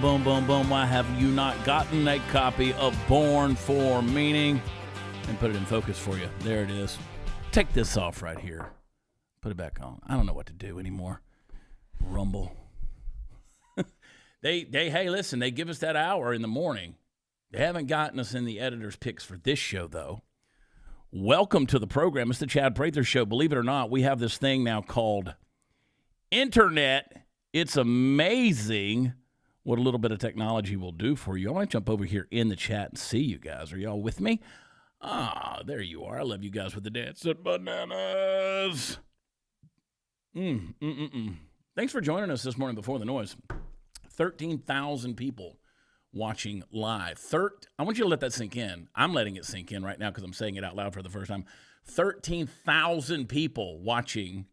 boom, boom, boom. Why have you not gotten a copy of Born for Meaning? And put it in focus for you. There it is. Take this off right here. Put it back on. I don't know what to do anymore. Rumble. Hey, listen, they give us that hour in the morning. They haven't gotten us in the editor's picks for this show, though. Welcome to the program. It's the Chad Prather Show. Believe it or not, we have this thing now called Internet. It's amazing what a little bit of technology will do for you. I want to jump over here in the chat and see you guys. Are y'all with me? Ah, there you are. I love you guys with the dancing bananas. Thanks for joining us this morning before the noise. 13,000 people watching live. I want you to let that sink in. I'm letting it sink in right now because I'm saying it out loud for the first time. 13,000 people watching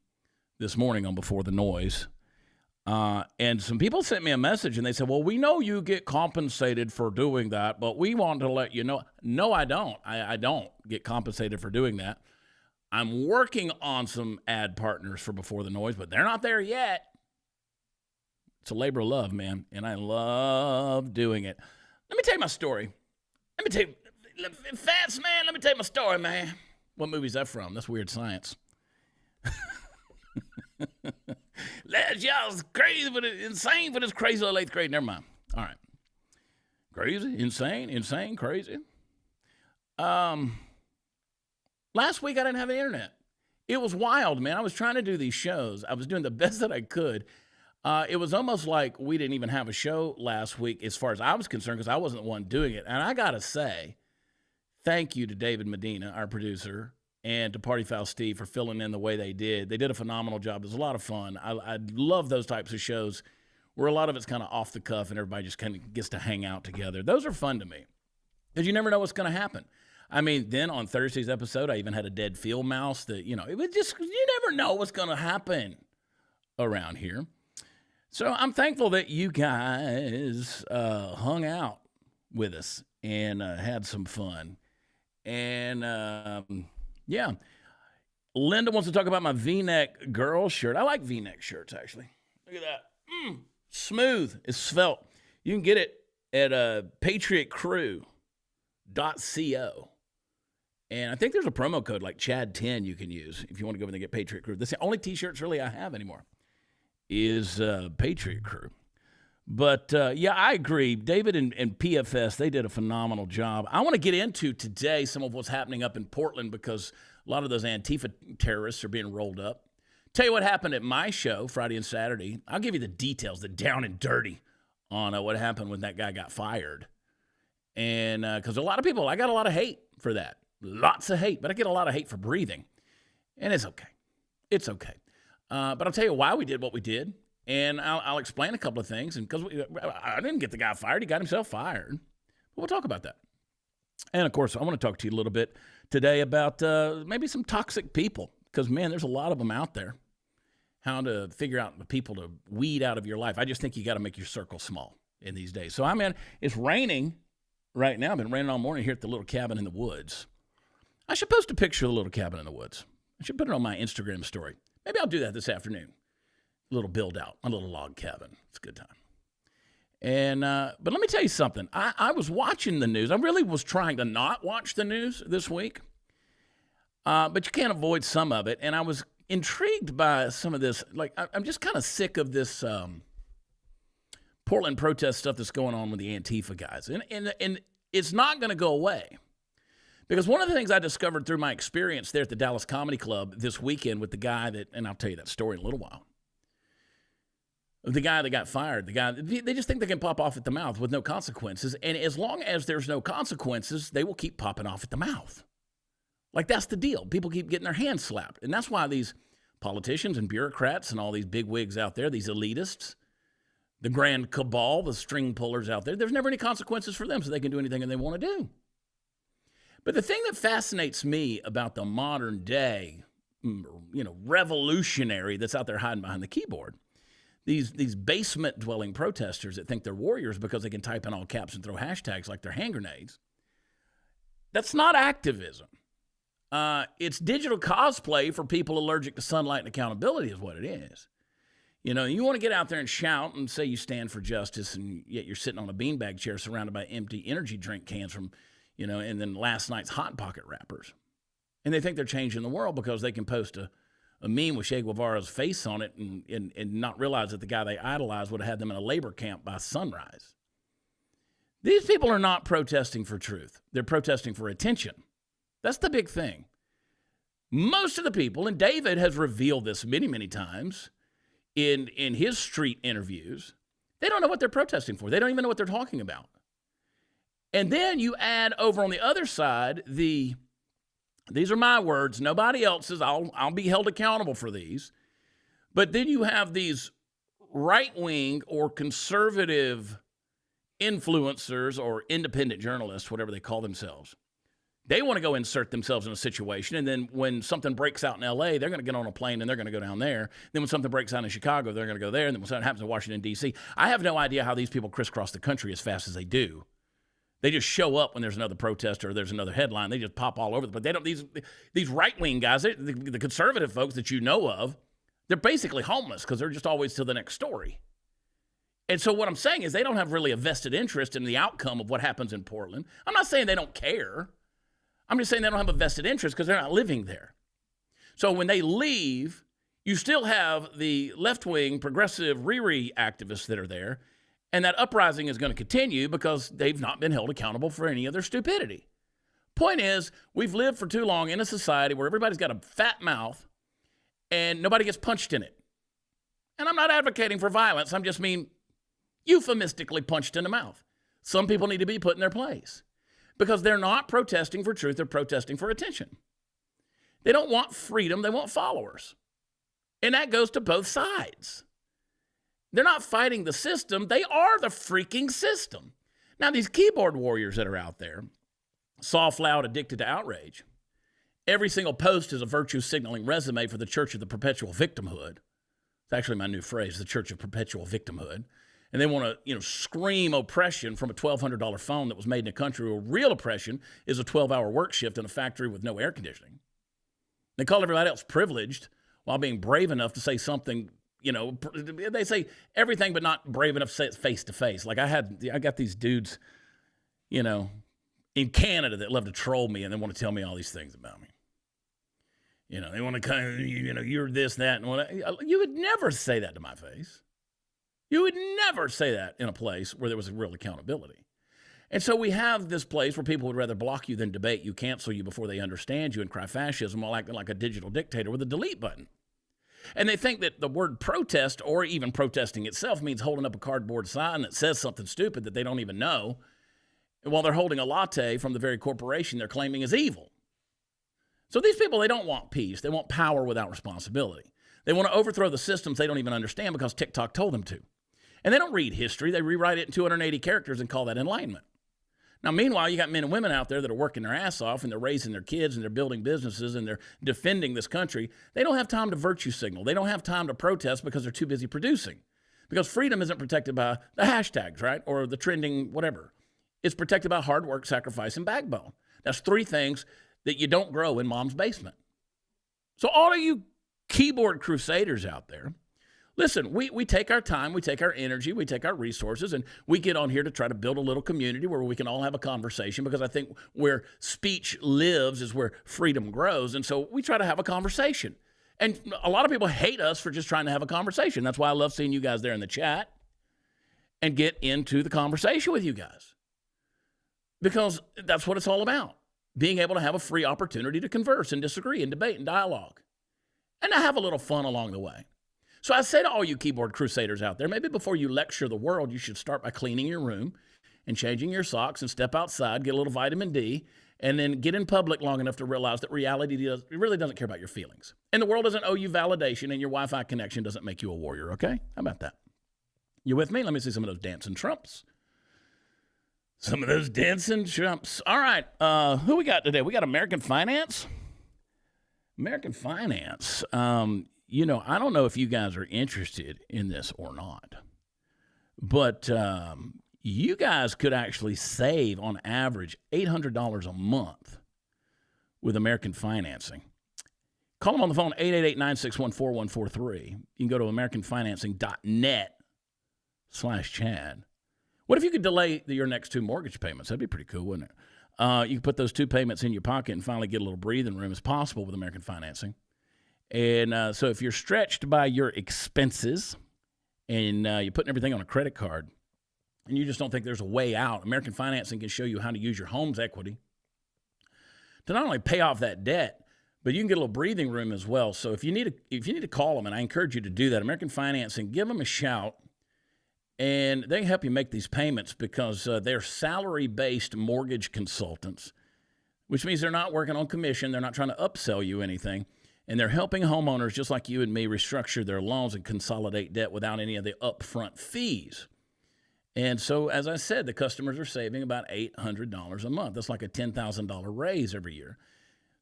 this morning on Before the Noise. And some people sent me a message and they said, well, we know you get compensated for doing that, but we want to let you know. No, I don't. I don't get compensated for doing that. I'm working on some ad partners for Before the Noise, but they're not there yet. It's a labor of love, man, and I love doing it. Let me tell you my story. Let me tell you, Fats, man, let me tell you my story, man. What movie is that from? That's Weird Science. Y'all's crazy, but insane for this crazy little 8th grade. Never mind. All right. Crazy, insane, crazy. Last week I didn't have the internet. It was wild, man. I was trying to do these shows. I was doing the best that I could. It was almost like we didn't even have a show last week as far as I was concerned because I wasn't the one doing it. And I got to say, thank you to David Medina, our producer, and to Party Foul Steve for filling in the way they did. They did a phenomenal job. It was a lot of fun. I love those types of shows where a lot of it's kind of off the cuff and everybody just kind of gets to hang out together. Those are fun to me because you never know what's going to happen. I mean, then on Thursday's episode, I even had a dead field mouse that, it was just, you never know what's going to happen around here. So I'm thankful that you guys hung out with us and had some fun. And, yeah. Linda wants to talk about my V-neck girl shirt. I like V-neck shirts, actually. Look at that. Smooth. It's svelte. You can get it at patriotcrew.co. And I think there's a promo code like Chad10 you can use if you want to go in and get Patriot Crew. That's the only T-shirts really I have anymore is Patriot Crew. But, yeah, I agree. David and PFS, they did a phenomenal job. I want to get into today some of what's happening up in Portland because a lot of those Antifa terrorists are being rolled up. Tell you what happened at my show Friday and Saturday. I'll give you the details, the down and dirty on what happened when that guy got fired. And because a lot of people, I got a lot of hate for that. Lots of hate, but I get a lot of hate for breathing. And it's okay. It's okay. But I'll tell you why we did what we did. And I'll explain a couple of things. And because I didn't get the guy fired, he got himself fired. But we'll talk about that. And, of course, I want to talk to you a little bit today about maybe some toxic people. Because, man, there's a lot of them out there. How to figure out the people to weed out of your life. I just think you got to make your circle small in these days. So, it's raining right now. It's been raining all morning here at the little cabin in the woods. I should post a picture of the little cabin in the woods. I should put it on my Instagram story. Maybe I'll do that this afternoon. A little build out, a little log cabin. It's a good time. And but let me tell you something. I was watching the news. I really was trying to not watch the news this week. But you can't avoid some of it. And I was intrigued by some of this. Like, I'm just kind of sick of this Portland protest stuff that's going on with the Antifa guys. And it's not going to go away. Because one of the things I discovered through my experience there at the Dallas Comedy Club this weekend with the guy that, and I'll tell you that story in a little while, the guy that got fired, they just think they can pop off at the mouth with no consequences. And as long as there's no consequences, they will keep popping off at the mouth. Like, that's the deal. People keep getting their hands slapped. And that's why these politicians and bureaucrats and all these big wigs out there, these elitists, the grand cabal, the string pullers out there, there's never any consequences for them, so they can do anything they want to do. But the thing that fascinates me about the modern day, revolutionary that's out there hiding behind the keyboard, these basement-dwelling protesters that think they're warriors because they can type in all caps and throw hashtags like they're hand grenades, that's not activism. It's digital cosplay for people allergic to sunlight and accountability is what it is. You know, you want to get out there and shout and say you stand for justice, and yet you're sitting on a beanbag chair surrounded by empty energy drink cans from, and then last night's Hot Pocket wrappers. And they think they're changing the world because they can post a meme with Che Guevara's face on it and not realize that the guy they idolize would have had them in a labor camp by sunrise. These people are not protesting for truth. They're protesting for attention. That's the big thing. Most of the people, and David has revealed this many, many times in his street interviews, they don't know what they're protesting for. They don't even know what they're talking about. And then you add over on the other side, these are my words, nobody else's. I'll be held accountable for these. But then you have these right-wing or conservative influencers or independent journalists, whatever they call themselves. They want to go insert themselves in a situation, and then when something breaks out in L.A., they're going to get on a plane and they're going to go down there. Then when something breaks out in Chicago, they're going to go there. And then when something happens in Washington, D.C., I have no idea how these people crisscross the country as fast as they do. They just show up when there's another protest or there's another headline. They just pop all over. But they don't. These right-wing guys, the conservative folks that you know of, they're basically homeless because they're just always to the next story. And so what I'm saying is they don't have really a vested interest in the outcome of what happens in Portland. I'm not saying they don't care. I'm just saying they don't have a vested interest because they're not living there. So when they leave, you still have the left-wing progressive Riri activists that are there, and that uprising is going to continue because they've not been held accountable for any of their stupidity. Point is, we've lived for too long in a society where everybody's got a fat mouth and nobody gets punched in it. And I'm not advocating for violence. I'm just mean euphemistically punched in the mouth. Some people need to be put in their place. Because they're not protesting for truth, they're protesting for attention. They don't want freedom, they want followers. And that goes to both sides. They're not fighting the system, they are the freaking system. Now, these keyboard warriors that are out there, soft, loud, addicted to outrage, every single post is a virtue signaling resume for the Church of the Perpetual Victimhood. It's actually my new phrase, the Church of Perpetual Victimhood. And they want to, scream oppression from a $1,200 phone that was made in a country where real oppression is a 12-hour work shift in a factory with no air conditioning. They call everybody else privileged while being brave enough to say something, they say everything but not brave enough to say it face to face. Like I got these dudes, in Canada that love to troll me and they want to tell me all these things about me. They want to kind of, you're this, that, and you would never say that to my face. You would never say that in a place where there was a real accountability. And so we have this place where people would rather block you than debate you, cancel you before they understand you, and cry fascism while acting like a digital dictator with a delete button. And they think that the word protest, or even protesting itself, means holding up a cardboard sign that says something stupid that they don't even know, while they're holding a latte from the very corporation they're claiming is evil. So these people, they don't want peace. They want power without responsibility. They want to overthrow the systems they don't even understand because TikTok told them to. And they don't read history. They rewrite it in 280 characters and call that enlightenment. Now, meanwhile, you got men and women out there that are working their ass off and they're raising their kids and they're building businesses and they're defending this country. They don't have time to virtue signal. They don't have time to protest because they're too busy producing. Because freedom isn't protected by the hashtags, right? Or the trending whatever. It's protected by hard work, sacrifice, and backbone. That's three things that you don't grow in mom's basement. So all of you keyboard crusaders out there, listen, we take our time, we take our energy, we take our resources, and we get on here to try to build a little community where we can all have a conversation, because I think where speech lives is where freedom grows. And so we try to have a conversation. And a lot of people hate us for just trying to have a conversation. That's why I love seeing you guys there in the chat and get into the conversation with you guys. Because that's what it's all about. Being able to have a free opportunity to converse and disagree and debate and dialogue. And to have a little fun along the way. So I say to all you keyboard crusaders out there, maybe before you lecture the world, you should start by cleaning your room and changing your socks and step outside, get a little vitamin D, and then get in public long enough to realize that reality really doesn't care about your feelings. And the world doesn't owe you validation, and your Wi-Fi connection doesn't make you a warrior, okay? How about that? You with me? Let me see some of those dancing Trumps. Some of those dancing Trumps. All right, who we got today? We got American Finance. American Finance. I don't know if you guys are interested in this or not, but you guys could actually save on average $800 a month with American Financing. Call them on the phone, 888-961-4143. You can go to americanfinancing.net/Chad. What if you could delay your next 2 mortgage payments? That'd be pretty cool, wouldn't it? You could put those 2 payments in your pocket and finally get a little breathing room as possible with American Financing. And so if you're stretched by your expenses and you're putting everything on a credit card and you just don't think there's a way out, American Financing can show you how to use your home's equity to not only pay off that debt, but you can get a little breathing room as well. So if you need to call them, and I encourage you to do that, American Financing, give them a shout, and they can help you make these payments because they're salary-based mortgage consultants, which means they're not working on commission. They're not trying to upsell you anything, and they're helping homeowners just like you and me restructure their loans and consolidate debt without any of the upfront fees. And so, as I said, the customers are saving about $800 a month. That's like a $10,000 raise every year.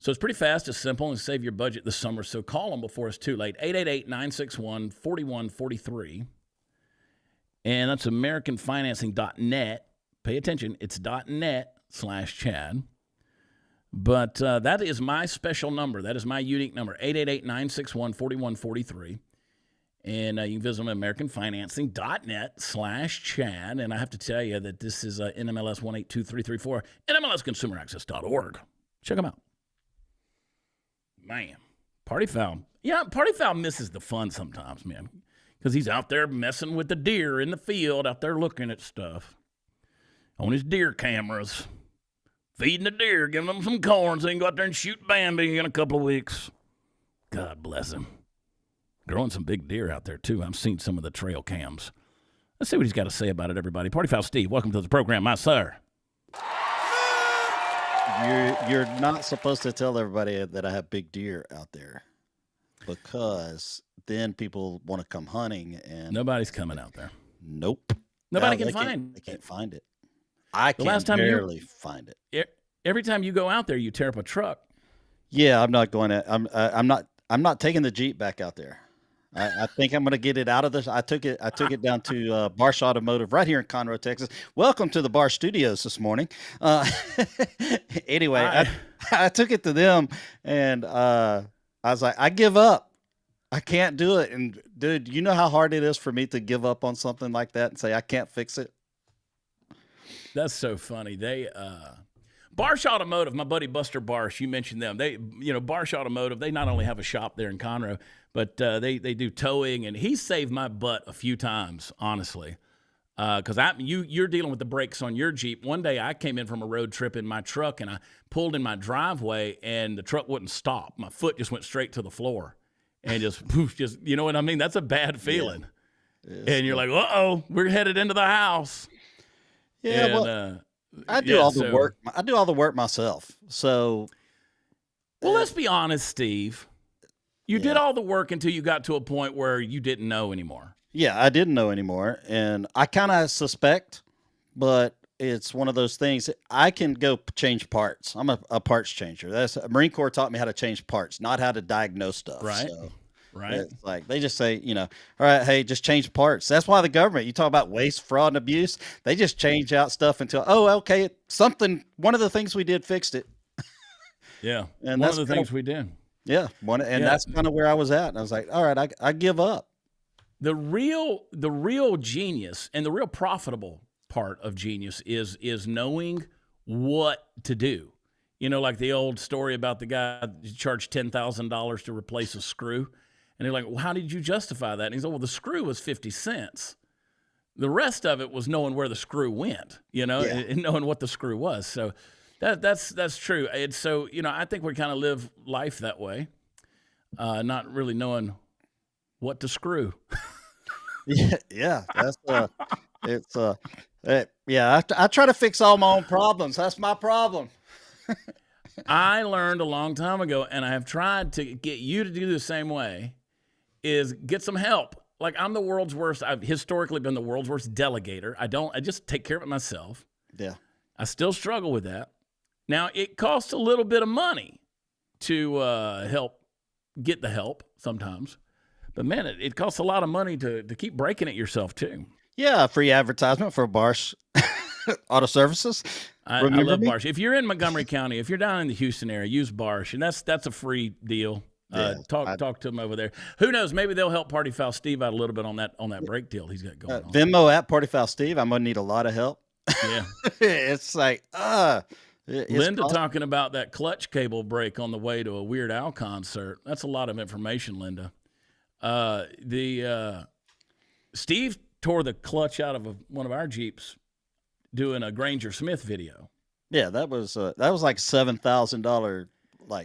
So it's pretty fast, it's simple, and save your budget this summer. So call them before it's too late. 888-961-4143. And that's americanfinancing.net. Pay attention, it's .net/Chad. But that is my special number. That is my unique number, 888-961-4143. And you can visit them at americanfinancing.net/Chad. And I have to tell you that this is NMLS 182334, NMLSconsumeraccess.org. Check them out. Man, Party Foul. Yeah, Party Foul misses the fun sometimes, man, because he's out there messing with the deer in the field, out there looking at stuff on his deer cameras, feeding the deer, giving them some corn so he can go out there and shoot Bambi in a couple of weeks. God bless him. Growing some big deer out there, too. I've seen some of the trail cams. Let's see what he's got to say about it, everybody. Party Foul Steve, welcome to the program, my sir. You're not supposed to tell everybody that I have big deer out there because then people want to come hunting and nobody's coming out there. Nope. Nobody can find. They can't find it. I can barely find it. Every time you go out there, you tear up a truck. Yeah, I'm not going to. I'm not taking the Jeep back out there. I think I'm going to get it out of this. I took it down to Barsh Automotive right here in Conroe, Texas. Welcome to the Bar Studios this morning. Anyway, I took it to them, and I was like, I give up. I can't do it. And dude, you know how hard it is for me to give up on something like that and say I can't fix it. That's so funny. They Barsh Automotive, my buddy Buster Barsh, you mentioned them. Barsh Automotive, they not only have a shop there in Conroe, but they do towing, and he saved my butt a few times, honestly. Because you're dealing with the brakes on your Jeep. One day I came in from a road trip in my truck, and I pulled in my driveway, and the truck wouldn't stop. My foot just went straight to the floor, and just you know what I mean? That's a bad feeling. Yeah. And you're like, uh-oh, we're headed into the house. Yeah, and, I do all the work. I do all the work myself. So, well, let's be honest, Steve. You did all the work until you got to a point where you didn't know anymore. Yeah, I didn't know anymore, and I kind of suspect, but it's one of those things. I can go change parts. I'm a parts changer. That's Marine Corps taught me how to change parts, not how to diagnose stuff. Right. So right. It's like they just say, all right, hey, just change parts. That's why the government, you talk about waste, fraud, and abuse. They just change out stuff until, okay, one of the things we did fixed it. Yeah, and one of the things we did. Yeah, that's kind of where I was at. And I was like, all right, I give up. The real genius and the real profitable part of genius is knowing what to do. Like the old story about the guy who charged $10,000 to replace a screw. And they're like, well, how did you justify that? And he's like, well, the screw was 50 cents. The rest of it was knowing where the screw went, and knowing what the screw was. So that's true. And so, I think we kind of live life that way, not really knowing what to screw. Yeah, that's I try to fix all my own problems. That's my problem. I learned a long time ago, and I have tried to get you to do the same way, is get some help. Like, I'm the world's worst. I've historically been the world's worst delegator. I just take care of it myself. Yeah. I still struggle with that. Now, it costs a little bit of money to help get the help sometimes. But, man, it costs a lot of money to keep breaking it yourself, too. Yeah, free advertisement for Barsh Auto Services. I love Barsh. If you're in Montgomery County, if you're down in the Houston area, use Barsh. And that's a free deal. Talk to them over there. Who knows? Maybe they'll help Party Foul Steve out a little bit on that break deal he's got going on. Venmo at Party Foul Steve. I'm gonna need a lot of help. Yeah, it's like Linda talking about that clutch cable break on the way to a Weird Al concert. That's a lot of information, Linda. Steve tore the clutch out of one of our Jeeps doing a Granger Smith video. Yeah, that was like $7,000.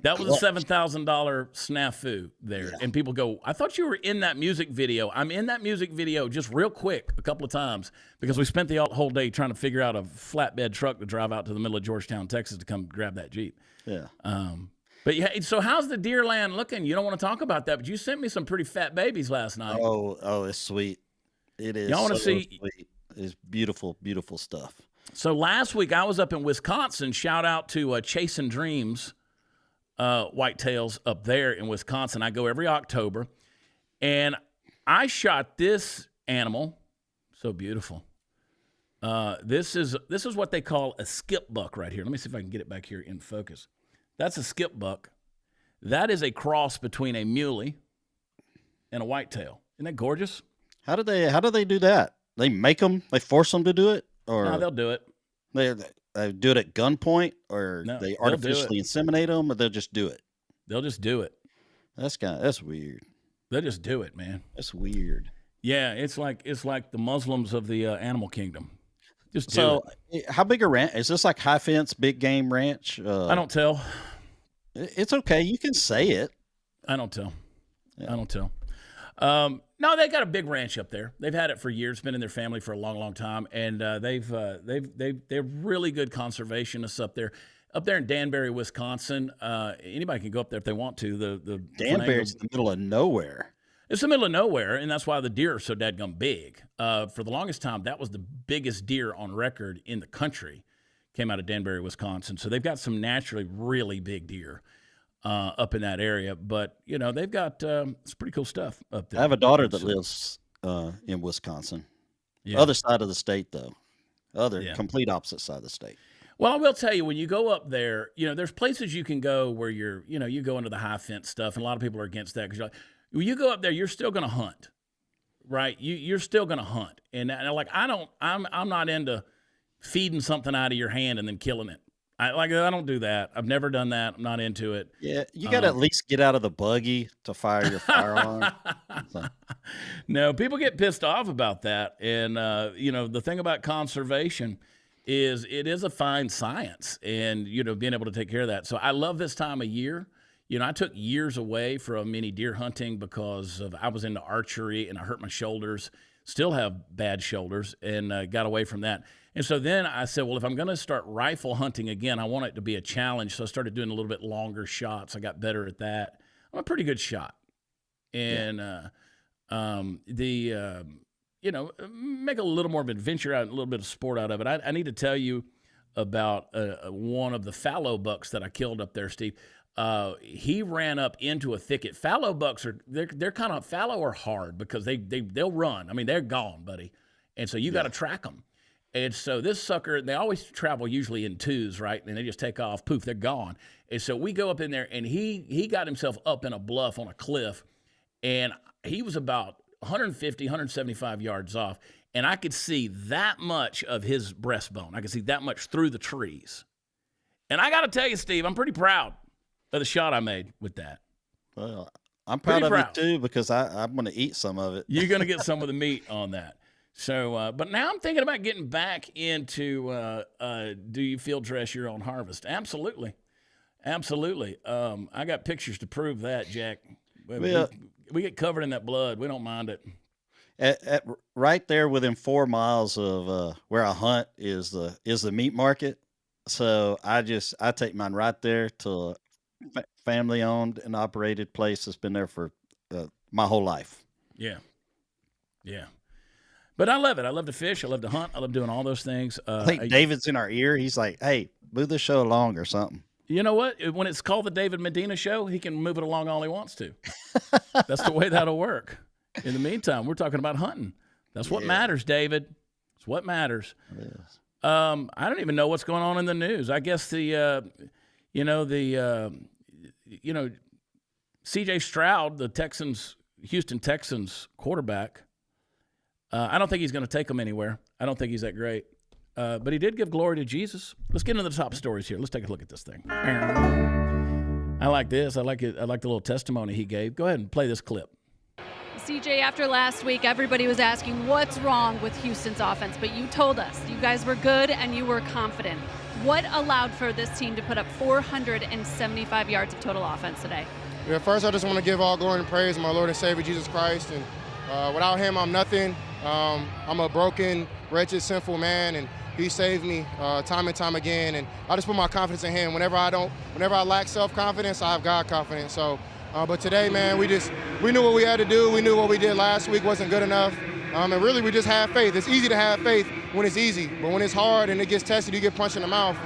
That was a $7,000 snafu there. Yeah. And people go, I thought you were in that music video. I'm in that music video just real quick a couple of times because we spent the whole day trying to figure out a flatbed truck to drive out to the middle of Georgetown, Texas to come grab that Jeep. Yeah. But yeah, so how's the deer land looking? You don't want to talk about that, but you sent me some pretty fat babies last night. Oh, it's sweet. It is. Y'all want to see? Sweet. It's beautiful, beautiful stuff. So last week I was up in Wisconsin. Shout out to Chasing Dreams. Whitetails up there in Wisconsin. I go every October, and I shot this animal. So beautiful. This is what they call a skip buck right here. Let me see if I can get it back here in focus. That's a skip buck. That is a cross between a muley and a whitetail. Isn't that gorgeous? How do they do that? They make them? They force them to do it, or no? They'll do it. They do it at gunpoint, or they artificially inseminate them, or they'll just do it. They'll just do it. That's weird. They'll just do it, man. That's weird. Yeah, it's like the Muslims of the animal kingdom. Just do so, it. How big a ranch is this? Like high fence, big game ranch? I don't tell. It's okay. You can say it. I don't tell. Yeah. I don't tell. No, they got a big ranch up there. They've had it for years. Been in their family for a long, long time, and they're really good conservationists up there. Up there in Danbury, Wisconsin, anybody can go up there if they want to. The Danbury's in the middle of nowhere. It's the middle of nowhere, and that's why the deer are so dadgum big. For the longest time, that was the biggest deer on record in the country. Came out of Danbury, Wisconsin. So they've got some naturally really big deer up in that area. But, they've got some pretty cool stuff up there. I have a daughter that lives in Wisconsin. Yeah. Other side of the state, though. Complete opposite side of the state. Well, I will tell you, when you go up there, there's places you can go where you go into the high fence stuff, and a lot of people are against that because you're like, when you go up there, you're still going to hunt, right? You're still going to hunt, and I'm not into feeding something out of your hand and then killing it. I don't do that. I've never done that. I'm not into it. Yeah, you got to at least get out of the buggy to fire your firearm. No, people get pissed off about that, and the thing about conservation is it is a fine science, and being able to take care of that. So I love this time of year. I took years away from any deer hunting because I was into archery and I hurt my shoulders, still have bad shoulders, and got away from that. And so then I said, well, if I'm going to start rifle hunting again, I want it to be a challenge. So I started doing a little bit longer shots. I got better at that. I'm a pretty good shot. And make a little more of an adventure out, a little bit of sport out of it. I need to tell you about one of the fallow bucks that I killed up there, Steve. He ran up into a thicket. Fallow bucks they're kind of fallow or hard because they'll run. I mean, they're gone, buddy. And so you got to track them. And so this sucker, they always travel usually in twos, right? And they just take off, poof, they're gone. And so we go up in there, and he got himself up in a bluff on a cliff, and he was about 150, 175 yards off, and I could see that much of his breastbone. I could see that much through the trees. And I got to tell you, Steve, I'm pretty proud of the shot I made with that. Well, I'm proud of it too because I'm going to eat some of it. You're going to get some of the meat on that. So, but now I'm thinking about getting back into do you field dress your own harvest? Absolutely. Absolutely. I got pictures to prove that, Jack. We get covered in that blood. We don't mind it. Right there within 4 miles of where I hunt is the meat market. So I take mine right there to a family owned and operated place that's been there for my whole life. Yeah. Yeah. But I love it. I love to fish. I love to hunt. I love doing all those things. I think David's in our ear. He's like, hey, move the show along or something. You know what? When it's called the David Medina Show, he can move it along all he wants to. That's the way that'll work. In the meantime, we're talking about hunting. That's what matters, David. It's what matters. It is. I don't even know what's going on in the news. I guess C.J. Stroud, the Houston Texans quarterback, I don't think he's going to take them anywhere. I don't think he's that great. But he did give glory to Jesus. Let's get into the top stories here. Let's take a look at this thing. I like this. I like it. I like the little testimony he gave. Go ahead and play this clip. CJ, after last week, everybody was asking what's wrong with Houston's offense, but you told us you guys were good and you were confident. What allowed for this team to put up 475 yards of total offense today? Yeah, first I just want to give all glory and praise to my Lord and Savior Jesus Christ. And without him, I'm nothing. I'm a broken, wretched, sinful man, and he saved me time and time again. And I just put my confidence in him. Whenever I lack self-confidence, I have God confidence. So, but today, man, we knew what we had to do. We knew what we did last week wasn't good enough. And really, we just have faith. It's easy to have faith when it's easy, but when it's hard and it gets tested, you get punched in the mouth.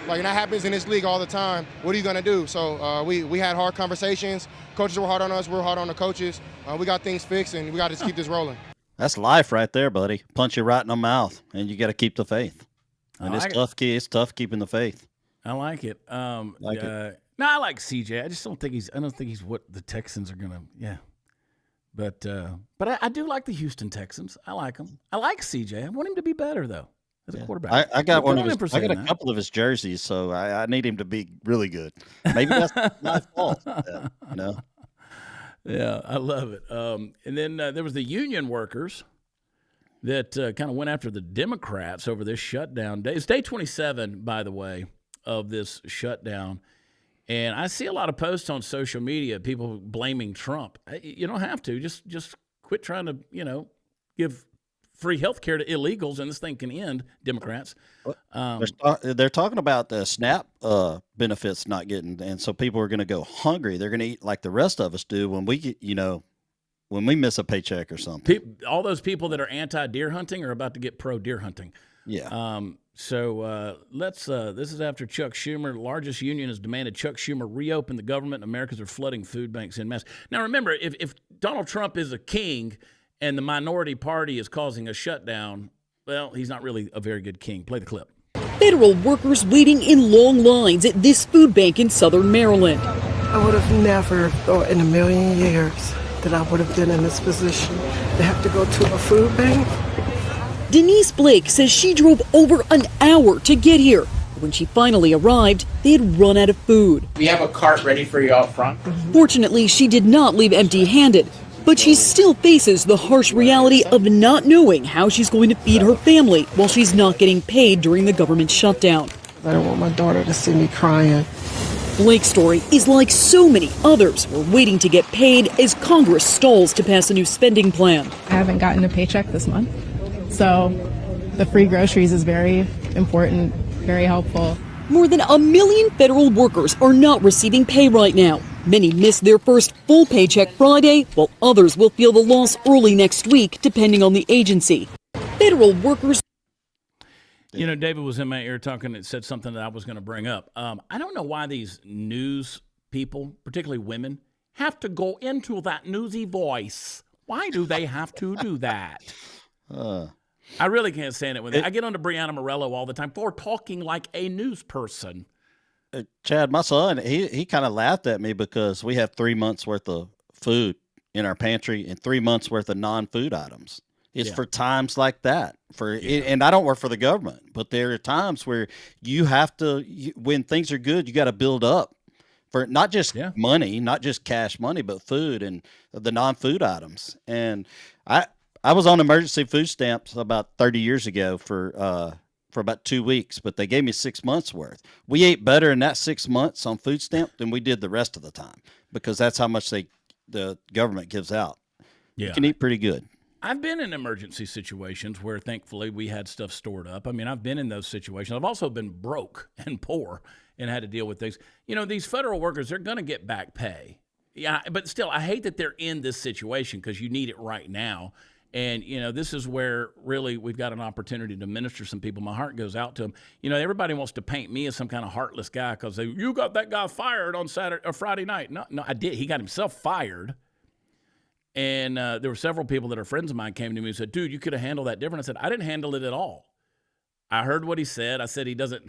And that happens in this league all the time. What are you going to do? So we had hard conversations. Coaches were hard on us. We're hard on the coaches. We got things fixed, and we got to just keep this rolling. That's life right there, buddy. Punch you right in the mouth, and you got to keep the faith. And it's tough. It's tough keeping the faith. I like it. No, I like CJ. I just don't think he's what the Texans are gonna. Yeah, but I do like the Houston Texans. I like them. I like CJ. I want him to be better though as a quarterback. I got I got a couple of his jerseys, so I need him to be really good. Maybe that's my fault. Yeah, I love it. And then there was the union workers that kind of went after the Democrats over this shutdown day. It's day 27, by the way, of this shutdown. And I see a lot of posts on social media, people blaming Trump. You don't have to. Just quit trying to, give free health care to illegals, and this thing can end, Democrats. They're talking about the SNAP benefits not getting, and so people are going to go hungry. They're going to eat like the rest of us do when we get, when we miss a paycheck or something. All those people that are anti-deer hunting are about to get pro-deer hunting. Yeah. So this is after Chuck Schumer. The largest union has demanded Chuck Schumer reopen the government. Americans are flooding food banks en masse. Now, remember, if Donald Trump is a king and the minority party is causing a shutdown, well, he's not really a very good king. Play the clip. Federal workers waiting in long lines at this food bank in southern Maryland. I would have never thought in a million years that I would have been in this position to have to go to a food bank. Denise Blake says she drove over an hour to get here. When she finally arrived, they had run out of food. We have a cart ready for you out front. Fortunately, she did not leave empty-handed, but she still faces the harsh reality of not knowing how she's going to feed her family while she's not getting paid during the government shutdown. I don't want my daughter to see me crying. Blake's story is like so many others who are waiting to get paid as Congress stalls to pass a new spending plan. I haven't gotten a paycheck this month, so the free groceries is very important, very helpful. More than 1 million federal workers are not receiving pay right now. Many missed their first full paycheck Friday, while others will feel the loss early next week, depending on the agency. Federal workers. David was in my ear talking and said something that I was going to bring up. I don't know why these news people, particularly women, have to go into that newsy voice. Why do they have to do that? I really can't stand it. I get on to Brianna Morello all the time for talking like a news person. Chad, my son, he kind of laughed at me because we have 3 months worth of food in our pantry and 3 months worth of non-food items. It's for times like that. And I don't work for the government, but there are times where you have to, when things are good, you got to build up for not just money, not just cash money, but food and the non-food items. And I was on emergency food stamps about 30 years ago for about 2 weeks, but they gave me 6 months worth. We ate better in that 6 months on food stamp than we did the rest of the time because that's how much the government gives out. Yeah. You can eat pretty good. I've been in emergency situations where thankfully we had stuff stored up. I mean, I've been in those situations. I've also been broke and poor and had to deal with things. These federal workers, they're going to get back pay. Yeah, but still, I hate that they're in this situation because you need it right now. And, this is where really we've got an opportunity to minister some people. My heart goes out to them. Everybody wants to paint me as some kind of heartless guy because you got that guy fired on Saturday or Friday night. No, I did. He got himself fired. And there were several people that are friends of mine came to me and said, dude, you could have handled that different. I said, I didn't handle it at all. I heard what he said. I said he doesn't.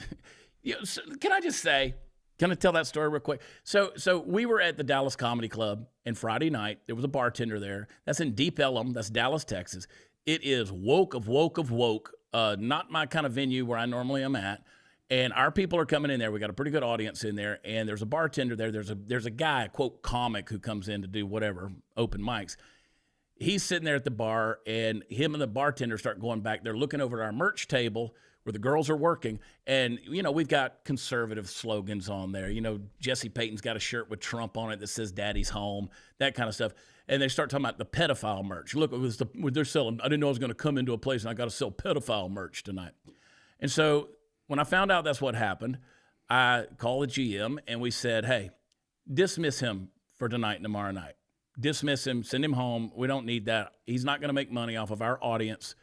Can I just say, Can I tell that story real quick? So we were at the Dallas Comedy Club, and Friday night there was a bartender there. That's in Deep Ellum. That's Dallas, Texas. It is woke of woke. Not my kind of venue where I normally am at. And our people are coming in there. We got a pretty good audience in there, and there's a bartender there. There's a guy, quote, comic who comes in to do whatever, open mics. He's sitting there at the bar, and him and the bartender start going back. They're looking over at our merch table where the girls are working, and, we've got conservative slogans on there. Jesse Payton's got a shirt with Trump on it that says Daddy's Home, that kind of stuff. And they start talking about the pedophile merch. Look, what they're selling. I didn't know I was going to come into a place and I got to sell pedophile merch tonight. And so when I found out that's what happened, I called the GM, and we said, hey, dismiss him for tonight and tomorrow night. Dismiss him, send him home. We don't need that. He's not going to make money off of our audience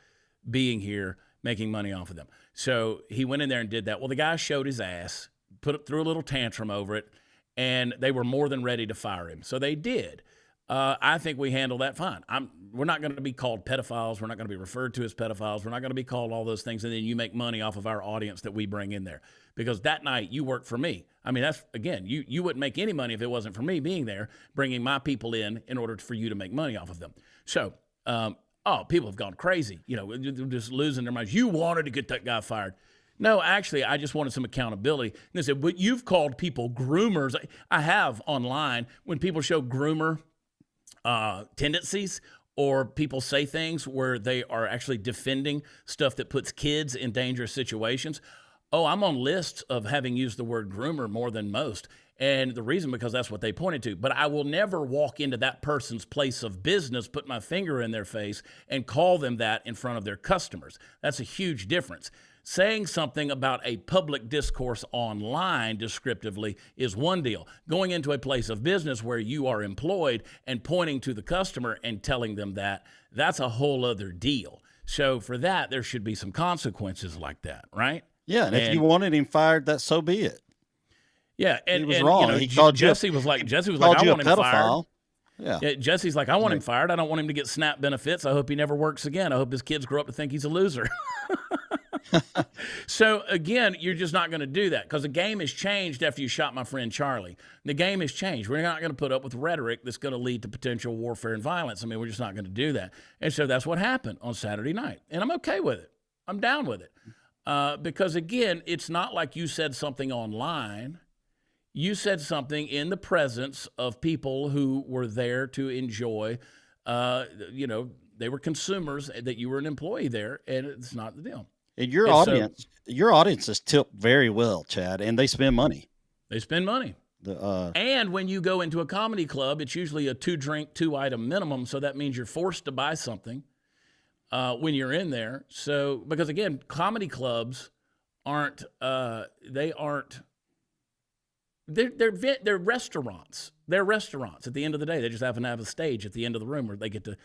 being here, making money off of them. So he went in there and did that. Well, the guy showed his ass, threw a little tantrum over it, and they were more than ready to fire him. So they did. I think we handled that fine. We're not going to be called pedophiles. We're not going to be referred to as pedophiles. We're not going to be called all those things, and then you make money off of our audience that we bring in there. Because that night, you worked for me. I mean, that's, again, you wouldn't make any money if it wasn't for me being there, bringing my people in order for you to make money off of them. So, people have gone crazy, just losing their minds. You wanted to get that guy fired. No, actually, I just wanted some accountability. And they said, but you've called people groomers. I have online when people show groomer tendencies, or people say things where they are actually defending stuff that puts kids in dangerous situations. Oh, I'm on lists of having used the word groomer more than most. And the reason, because that's what they pointed to. But I will never walk into that person's place of business, put my finger in their face, and call them that in front of their customers. That's a huge difference. Saying something about a public discourse online descriptively is one deal. Going into a place of business where you are employed and pointing to the customer and telling them that's a whole other deal. So for that, there should be some consequences like that, right? Yeah, and if you wanted him fired, so be it. Yeah, and he was wrong. Jesse was like, I want him fired. Yeah. Jesse's like, I want him fired. I don't want him to get SNAP benefits. I hope he never works again. I hope his kids grow up to think he's a loser. So, again, you're just not going to do that, because the game has changed after you shot my friend Charlie. The game has changed. We're not going to put up with rhetoric that's going to lead to potential warfare and violence. I mean, we're just not going to do that. And so that's what happened on Saturday night. And I'm okay with it. I'm down with it. Because, again, it's not like you said something online. You said something in the presence of people who were there to enjoy, they were consumers, that you were an employee there, and it's not the deal. And your audience is tipped very well, Chad, and they spend money. They spend money. And when you go into a comedy club, it's usually a 2-drink, 2-item minimum, so that means you're forced to buy something when you're in there. So, because again, comedy clubs aren't they're restaurants. They're restaurants. At the end of the day, they just happen to have a stage at the end of the room where they get to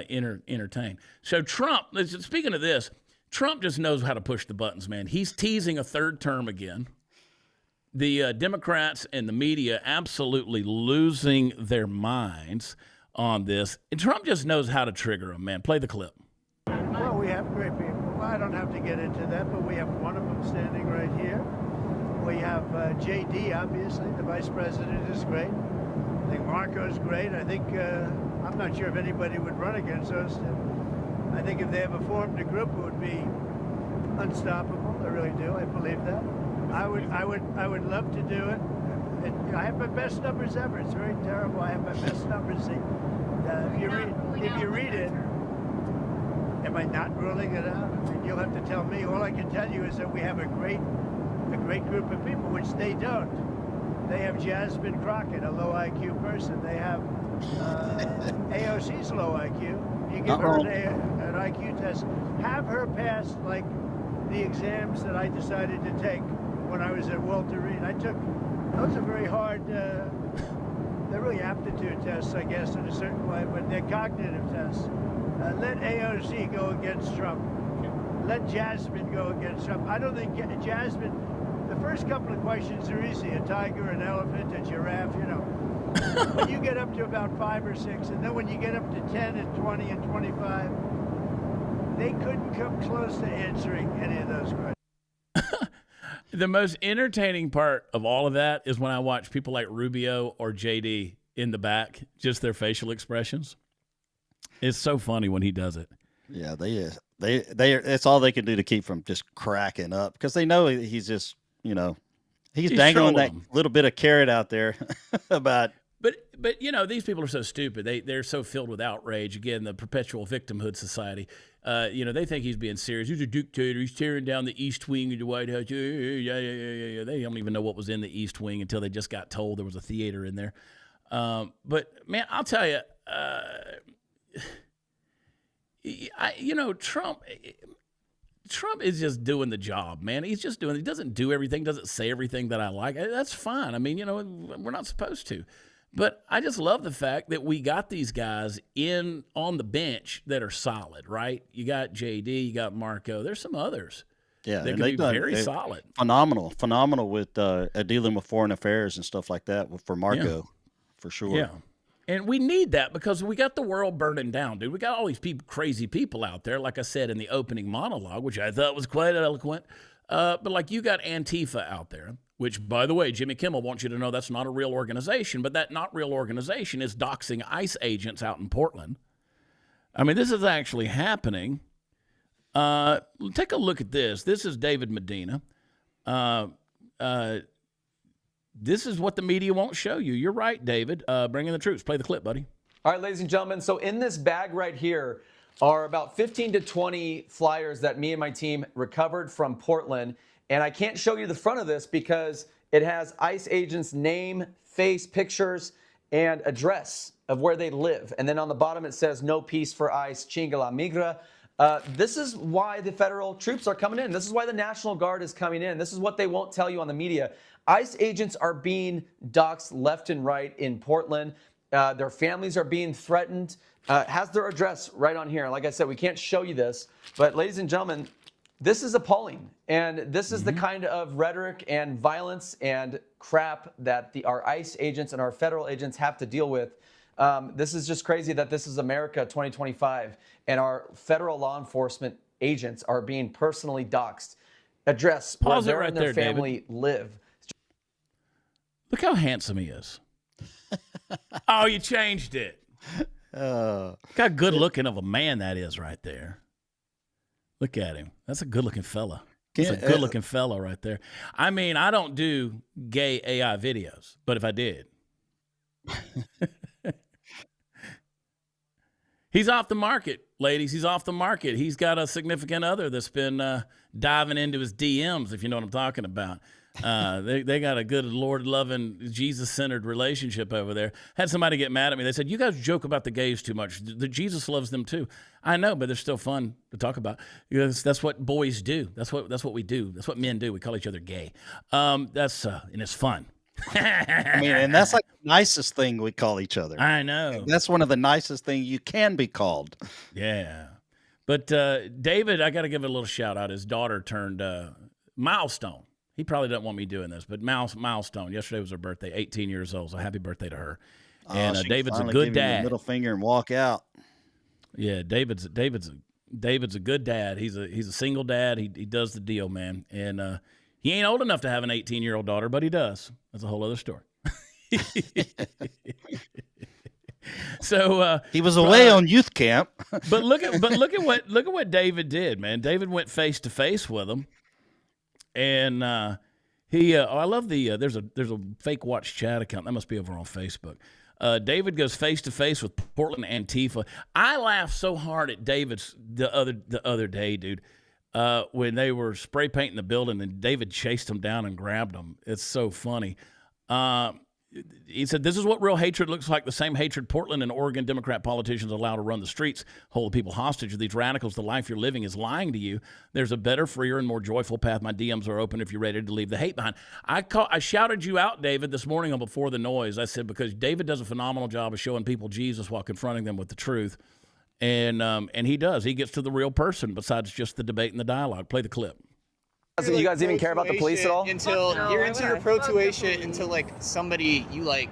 entertain. So Trump, speaking of this, Trump just knows how to push the buttons, man. He's teasing a third term again. The Democrats and the media absolutely losing their minds on this. And Trump just knows how to trigger them, man. Play the clip. Well, we have great people. Well, I don't have to get into that, but we have one of them standing right here. We have J.D., obviously. The vice president is great. I think Marco's great. I think, I'm not sure if anybody would run against us. I think if they ever formed a group, it would be unstoppable. I really do. I believe that. I would love to do it. I have my best numbers ever. It's very terrible. I have my best numbers. If you read it, am I not ruling it out? I mean, you'll have to tell me. All I can tell you is that we have a great group of people, which they don't. They have Jasmine Crockett, a low IQ person. They have AOC's low IQ. You give her an IQ test. Have her pass like the exams that I decided to take when I was at Walter Reed. Those are very hard. They're really aptitude tests, I guess, in a certain way, but they're cognitive tests. Let AOC go against Trump. Let Jasmine go against Trump. I don't think Jasmine. The first couple of questions are easy: a tiger, an elephant, a giraffe. When you get up to about 5 or 6, and then when you get up to 10 and 20 and 25, they couldn't come close to answering any of those questions. The most entertaining part of all of that is when I watch people like Rubio or JD in the back, just their facial expressions. It's so funny when he does it. Yeah, they it's all they can do to keep from just cracking up because they know he's just, he's dangling that little bit of carrot out there about. But these people are so stupid. They're so filled with outrage. Again, the perpetual victimhood society. They think he's being serious. He's a dictator. He's tearing down the East Wing of the White House. Yeah. They don't even know what was in the East Wing until they just got told there was a theater in there. But man, I'll tell you, Trump is just doing the job, man. He doesn't do everything, doesn't say everything that I like. That's fine. I mean, we're not supposed to. But I just love the fact that we got these guys on the bench that are solid, right? You got JD, you got Marco. There's some others. Yeah, that can be very solid. Phenomenal with dealing with foreign affairs and stuff like that for Marco, for sure. Yeah. And we need that because we got the world burning down, dude. We got all these crazy people out there, like I said in the opening monologue, which I thought was quite eloquent. But like you got Antifa out there, which, by the way, Jimmy Kimmel wants you to know that's not a real organization, but that not real organization is doxing ICE agents out in Portland. I mean, this is actually happening. Take a look at this. This is David Medina. This is what the media won't show you. You're right, David. Bring in the troops. Play the clip, buddy. All right, ladies and gentlemen. So in this bag right here are about 15 to 20 flyers that me and my team recovered from Portland. And I can't show you the front of this because it has ICE agents' name, face, pictures, and address of where they live. And then on the bottom it says, no peace for ICE, chinga la migra. This is why the federal troops are coming in. This is why the National Guard is coming in. This is what they won't tell you on the media. ICE agents are being doxxed left and right in Portland. Their families are being threatened. Has their address right on here. Like I said, we can't show you this. But ladies and gentlemen, this is appalling. And this is the kind of rhetoric and violence and crap that our ICE agents and our federal agents have to deal with. This is just crazy that this is America 2025 and our federal law enforcement agents are being personally doxxed. Address where they and their family live. Look how handsome he is. Oh, you changed it. Look how good looking of a man that is right there. Look at him. That's a good looking fella. That's a good looking fella right there. I mean, I don't do gay AI videos, but if I did. He's off the market, ladies. He's off the market. He's got a significant other that's been diving into his DMs, if you know what I'm talking about. They got a good Lord-loving, Jesus-centered relationship over there. Had somebody get mad at me. They said, you guys joke about the gays too much. Jesus loves them too. I know, but they're still fun to talk about. That's what boys do. That's what we do. That's what men do. We call each other gay. And it's fun. I mean, and that's like the nicest thing we call each other. I know. That's one of the nicest things you can be called. Yeah. But David, I got to give it a little shout out. His daughter turned milestone. He probably doesn't want me doing this, but milestone. Yesterday was her birthday, 18 years old. So happy birthday to her. And David's a good dad. Middle finger and walk out. Yeah, David's a good dad. He's a single dad. He does the deal, man. And he ain't old enough to have an 18-year-old daughter, but he does. That's a whole other story. So he was away on youth camp. but look at what David did, man. David went face to face with him. And I love there's a fake watch chat account that must be over on Facebook. David goes face to face with Portland Antifa. I laughed so hard at David's the other day, dude, when they were spray painting the building and David chased them down and grabbed them. It's so funny. He said, this is what real hatred looks like, the same hatred Portland and Oregon Democrat politicians allow to run the streets, hold people hostage. These radicals, the life you're living is lying to you. There's a better, freer, and more joyful path. My DMs are open if you're ready to leave the hate behind. I shouted you out, David, this morning on Before the Noise. I said, because David does a phenomenal job of showing people Jesus while confronting them with the truth. And he does. He gets to the real person besides just the debate and the dialogue. Play the clip. You guys even care about the police at all? Until you're into your pro-tuition until like somebody you like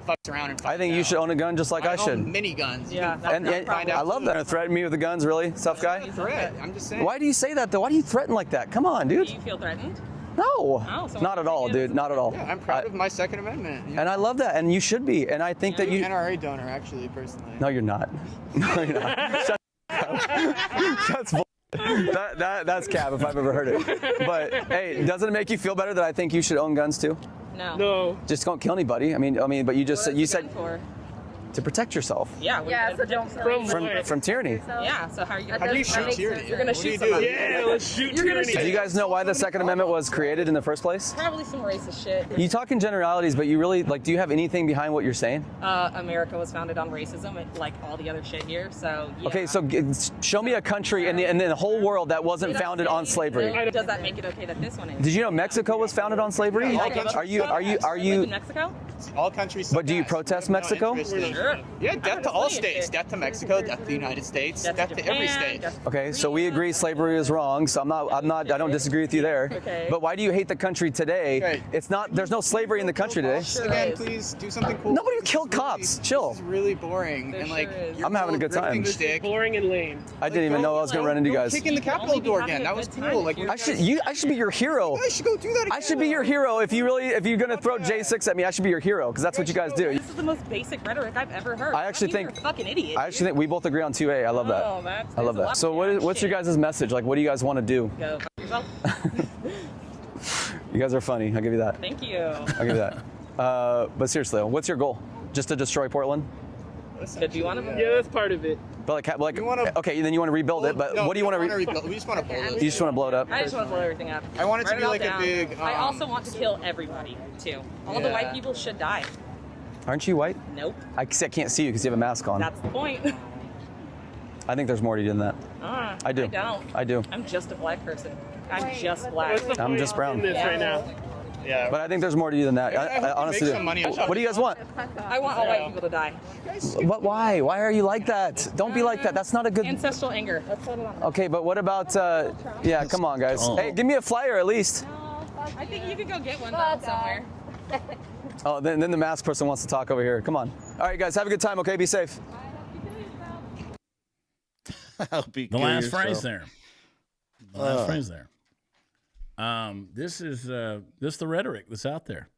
fucks around and I think you should own a gun just like I should. Mini guns. Yeah, and I love that. Threaten me with the guns, really? Tough guy? Threat. I'm just saying. Why do you say that though? Why do you threaten like that? Come on, dude. Do you feel threatened? No, so not at all, dude. Not at all. Yeah, I'm proud of my Second Amendment. And I love that, and you should be. And I think that you. NRA donor, actually, personally. No, you're not. No, you're not. Shut That's that's cap if I've ever heard it. But hey, doesn't it make you feel better that I think you should own guns too? No. Just don't kill anybody. I mean, but you just said For? to protect yourself. Yeah, so don't From tyranny. Yeah, so how are you going How do you shoot tyranny? You're going to shoot somebody. Yeah, let's shoot tyranny. Do you guys know why the Second Amendment was created in the first place? Probably some racist shit. You talk in generalities, but you really do you have anything behind what you're saying? America was founded on racism, like all the other shit here. So yeah. Okay, so show me a country in the whole world that wasn't founded on slavery. Does that make it okay that this one is? Did you know Mexico was founded on slavery? Are you in Mexico? All countries. But do you protest Mexico? Sure. Yeah, death to all states. Death to Mexico. Death to the United States. Death to every state. Okay, so we agree slavery is wrong. So I don't disagree with you there. Okay. But why do you hate the country today? Okay. It's not. There's no slavery in the country today. Again, please do something cool. Nobody killed cops. Chill. This is really boring, and like your I'm having a good whole time. grifting shtick. Boring and lame. I didn't even know I was gonna run into you guys. Kick in the Capitol door again. That was cool. Like I should be your hero. I should go do that again. I should be your hero if you're gonna throw J6 at me. I should be your hero because that's what you guys do. This is the most basic rhetoric I've ever heard. I actually think you're a fucking idiot. I actually think we both agree on 2A. I love that. Oh, I love that. So what's your guys' message? Like, what do you guys want to do? Go fuck yourself. You guys are funny. I'll give you that. Thank you. I'll give you that. But seriously, what's your goal? Just to destroy Portland? Do you want to? Yeah, that's part of it. But okay, then you want to rebuild it. But what do you want to rebuild? We just want to blow it. You just want to blow it up? I just want to blow everything up. I want it to Write be like all a big. I also want to kill everybody too. All the white people should die. Aren't you white? Nope. I can't see you because you have a mask on. That's the point. I think there's more to you than that. I do. I don't. I do. I'm just a black person. I'm just black. I'm just brown. Right now. Yeah. But I think there's more to you than that. I honestly do. What do you guys want? I want all white people to die. What? Why? Why are you like that? Don't be like that. That's not a good. Ancestral anger. That's what I want. Okay, but what about? Yeah, come on, guys. Hey, give me a flyer at least. I think you could go get one though, somewhere. Oh, then the mask person wants to talk over here. Come on. All right, guys, have a good time. Okay, be safe. The last phrase there. The last phrase there. This is the rhetoric that's out there.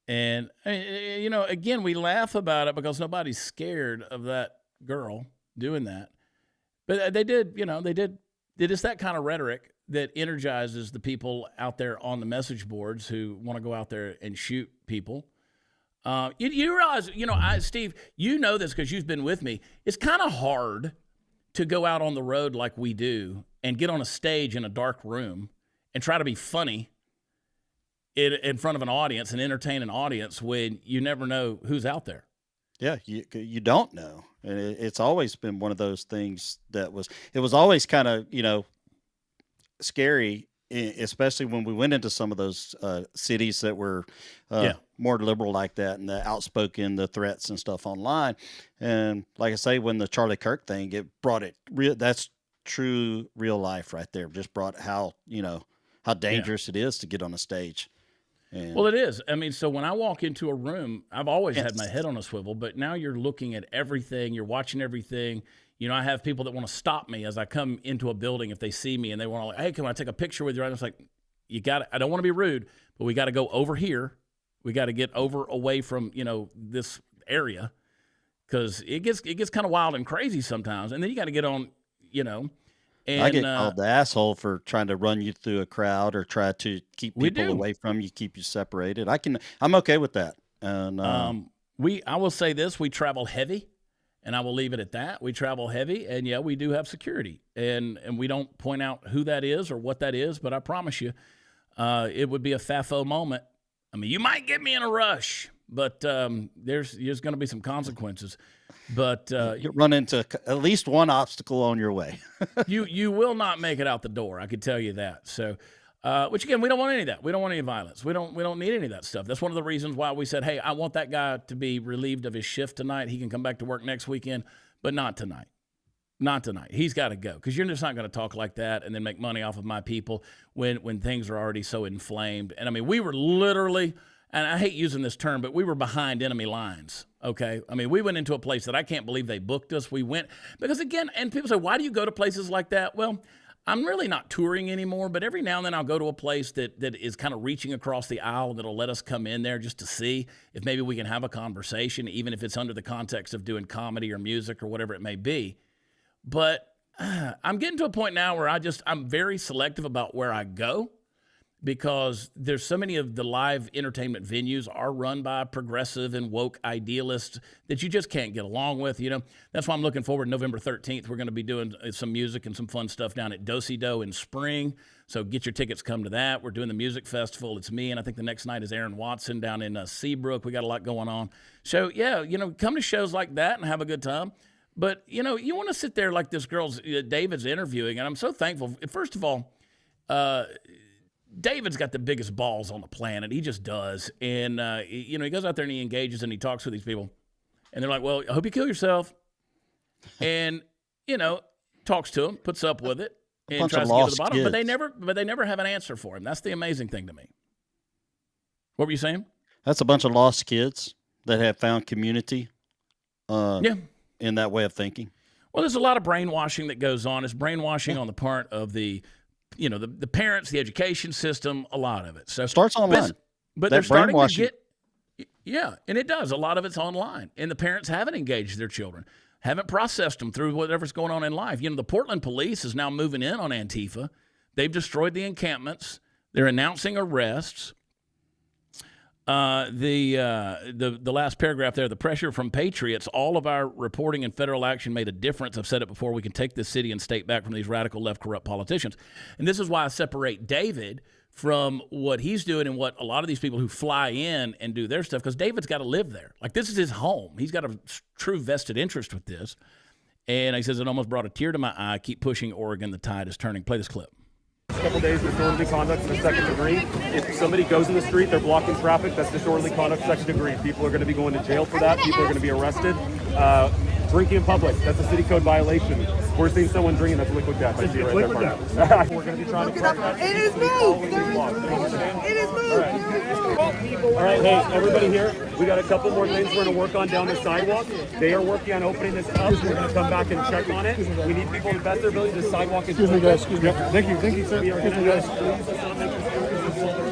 And, again, we laugh about it because nobody's scared of that girl doing that. But they did, it is that kind of rhetoric that energizes the people out there on the message boards who want to go out there and shoot people. You realize, Steve, you know this because you've been with me. It's kind of hard to go out on the road like we do and get on a stage in a dark room and try to be funny in front of an audience and entertain an audience when you never know who's out there. Yeah, you don't know. And it's always been one of those things it was always kind of, scary, especially when we went into some of those cities that were more liberal like that and the outspoken, the threats and stuff online. And like I say, when the Charlie Kirk thing, it brought it that's true real life right there. Just brought how dangerous it is to get on a stage. And well, it is. I mean, so when I walk into a room, I've always had my head on a swivel, but now you're looking at everything, you're watching everything. I have people that want to stop me as I come into a building if they see me and they want to, hey, can I take a picture with you? I'm just like, I don't want to be rude, but we got to go over here. We got to get away from, this area because it gets kind of wild and crazy sometimes. And then you got to get on, And I get called the asshole for trying to run you through a crowd or try to keep people away from you, keep you separated. I'm okay with that. And I will say this: we travel heavy, and I will leave it at that. We travel heavy, and yeah, we do have security, and we don't point out who that is or what that is, but I promise you, it would be a FAFO moment. I mean, you might get me in a rush, but there's going to be some consequences. But you run into at least one obstacle on your way. you will not make it out the door. I could tell you that. So, which again, we don't want any of that. We don't want any violence. We don't need any of that stuff. That's one of the reasons why we said, hey, I want that guy to be relieved of his shift tonight. He can come back to work next weekend, but not tonight. Not tonight. He's got to go because you're just not going to talk like that and then make money off of my people when things are already so inflamed. And I mean, we were literally. And I hate using this term, but we were behind enemy lines, okay? I mean, we went into a place that I can't believe they booked us. We went, because again, and people say, why do you go to places like that? Well, I'm really not touring anymore, but every now and then I'll go to a place that is kind of reaching across the aisle that'll let us come in there just to see if maybe we can have a conversation, even if it's under the context of doing comedy or music or whatever it may be. But I'm getting to a point now where I'm very selective about where I go, because there's so many of the live entertainment venues are run by progressive and woke idealists that you just can't get along with. That's why I'm looking forward to November 13th. We're going to be doing some music and some fun stuff down at Do-Si-Do in Spring. So get your tickets, come to that. We're doing the music festival. It's me, and I think the next night is Aaron Watson down in Seabrook. We got a lot going on. So yeah, come to shows like that and have a good time. But you want to sit there like this girl's David's interviewing, and I'm so thankful. First of all, David's got the biggest balls on the planet. He just does. And, he goes out there and he engages and he talks with these people. And they're like, well, I hope you kill yourself. And, talks to them, puts up with it, and tries to get to the bottom. But they never have an answer for him. That's the amazing thing to me. What were you saying? That's a bunch of lost kids that have found community in that way of thinking. Well, there's a lot of brainwashing that goes on. It's brainwashing on the part of the parents, the education system, a lot of it. So starts online. But they're starting to get, and it does. A lot of it's online. And the parents haven't engaged their children, haven't processed them through whatever's going on in life. The Portland police is now moving in on Antifa. They've destroyed the encampments. They're announcing arrests. The last paragraph there, the pressure from patriots, all of our reporting and federal action made a difference. I've said it before, we can take this city and state back from these radical left corrupt politicians. And this is why I separate David from what he's doing and what a lot of these people who fly in and do their stuff, because David's got to live there. Like, this is his home. He's got a true vested interest with this. And he says, it almost brought a tear to my eye. Keep pushing Oregon. The tide is turning. Play this clip. Couple days disorderly conduct to the second degree. If somebody goes in the street, they're blocking traffic, that's disorderly conduct second degree. People are going to be going to jail for that. People are going to be arrested. Drinking in public, that's a city code violation. We're seeing someone drinking, that's liquid death. I see it right there. We're going to be trying to... It is moved! It is moved! All right, hey, everybody here, we got a couple more things we're going to work on down the sidewalk. They are working on opening this up. We're going to come back and check on it. We need people to bet their ability. The sidewalk is... Excuse me, guys. Excuse me. Yep. Thank you, sir. We are going to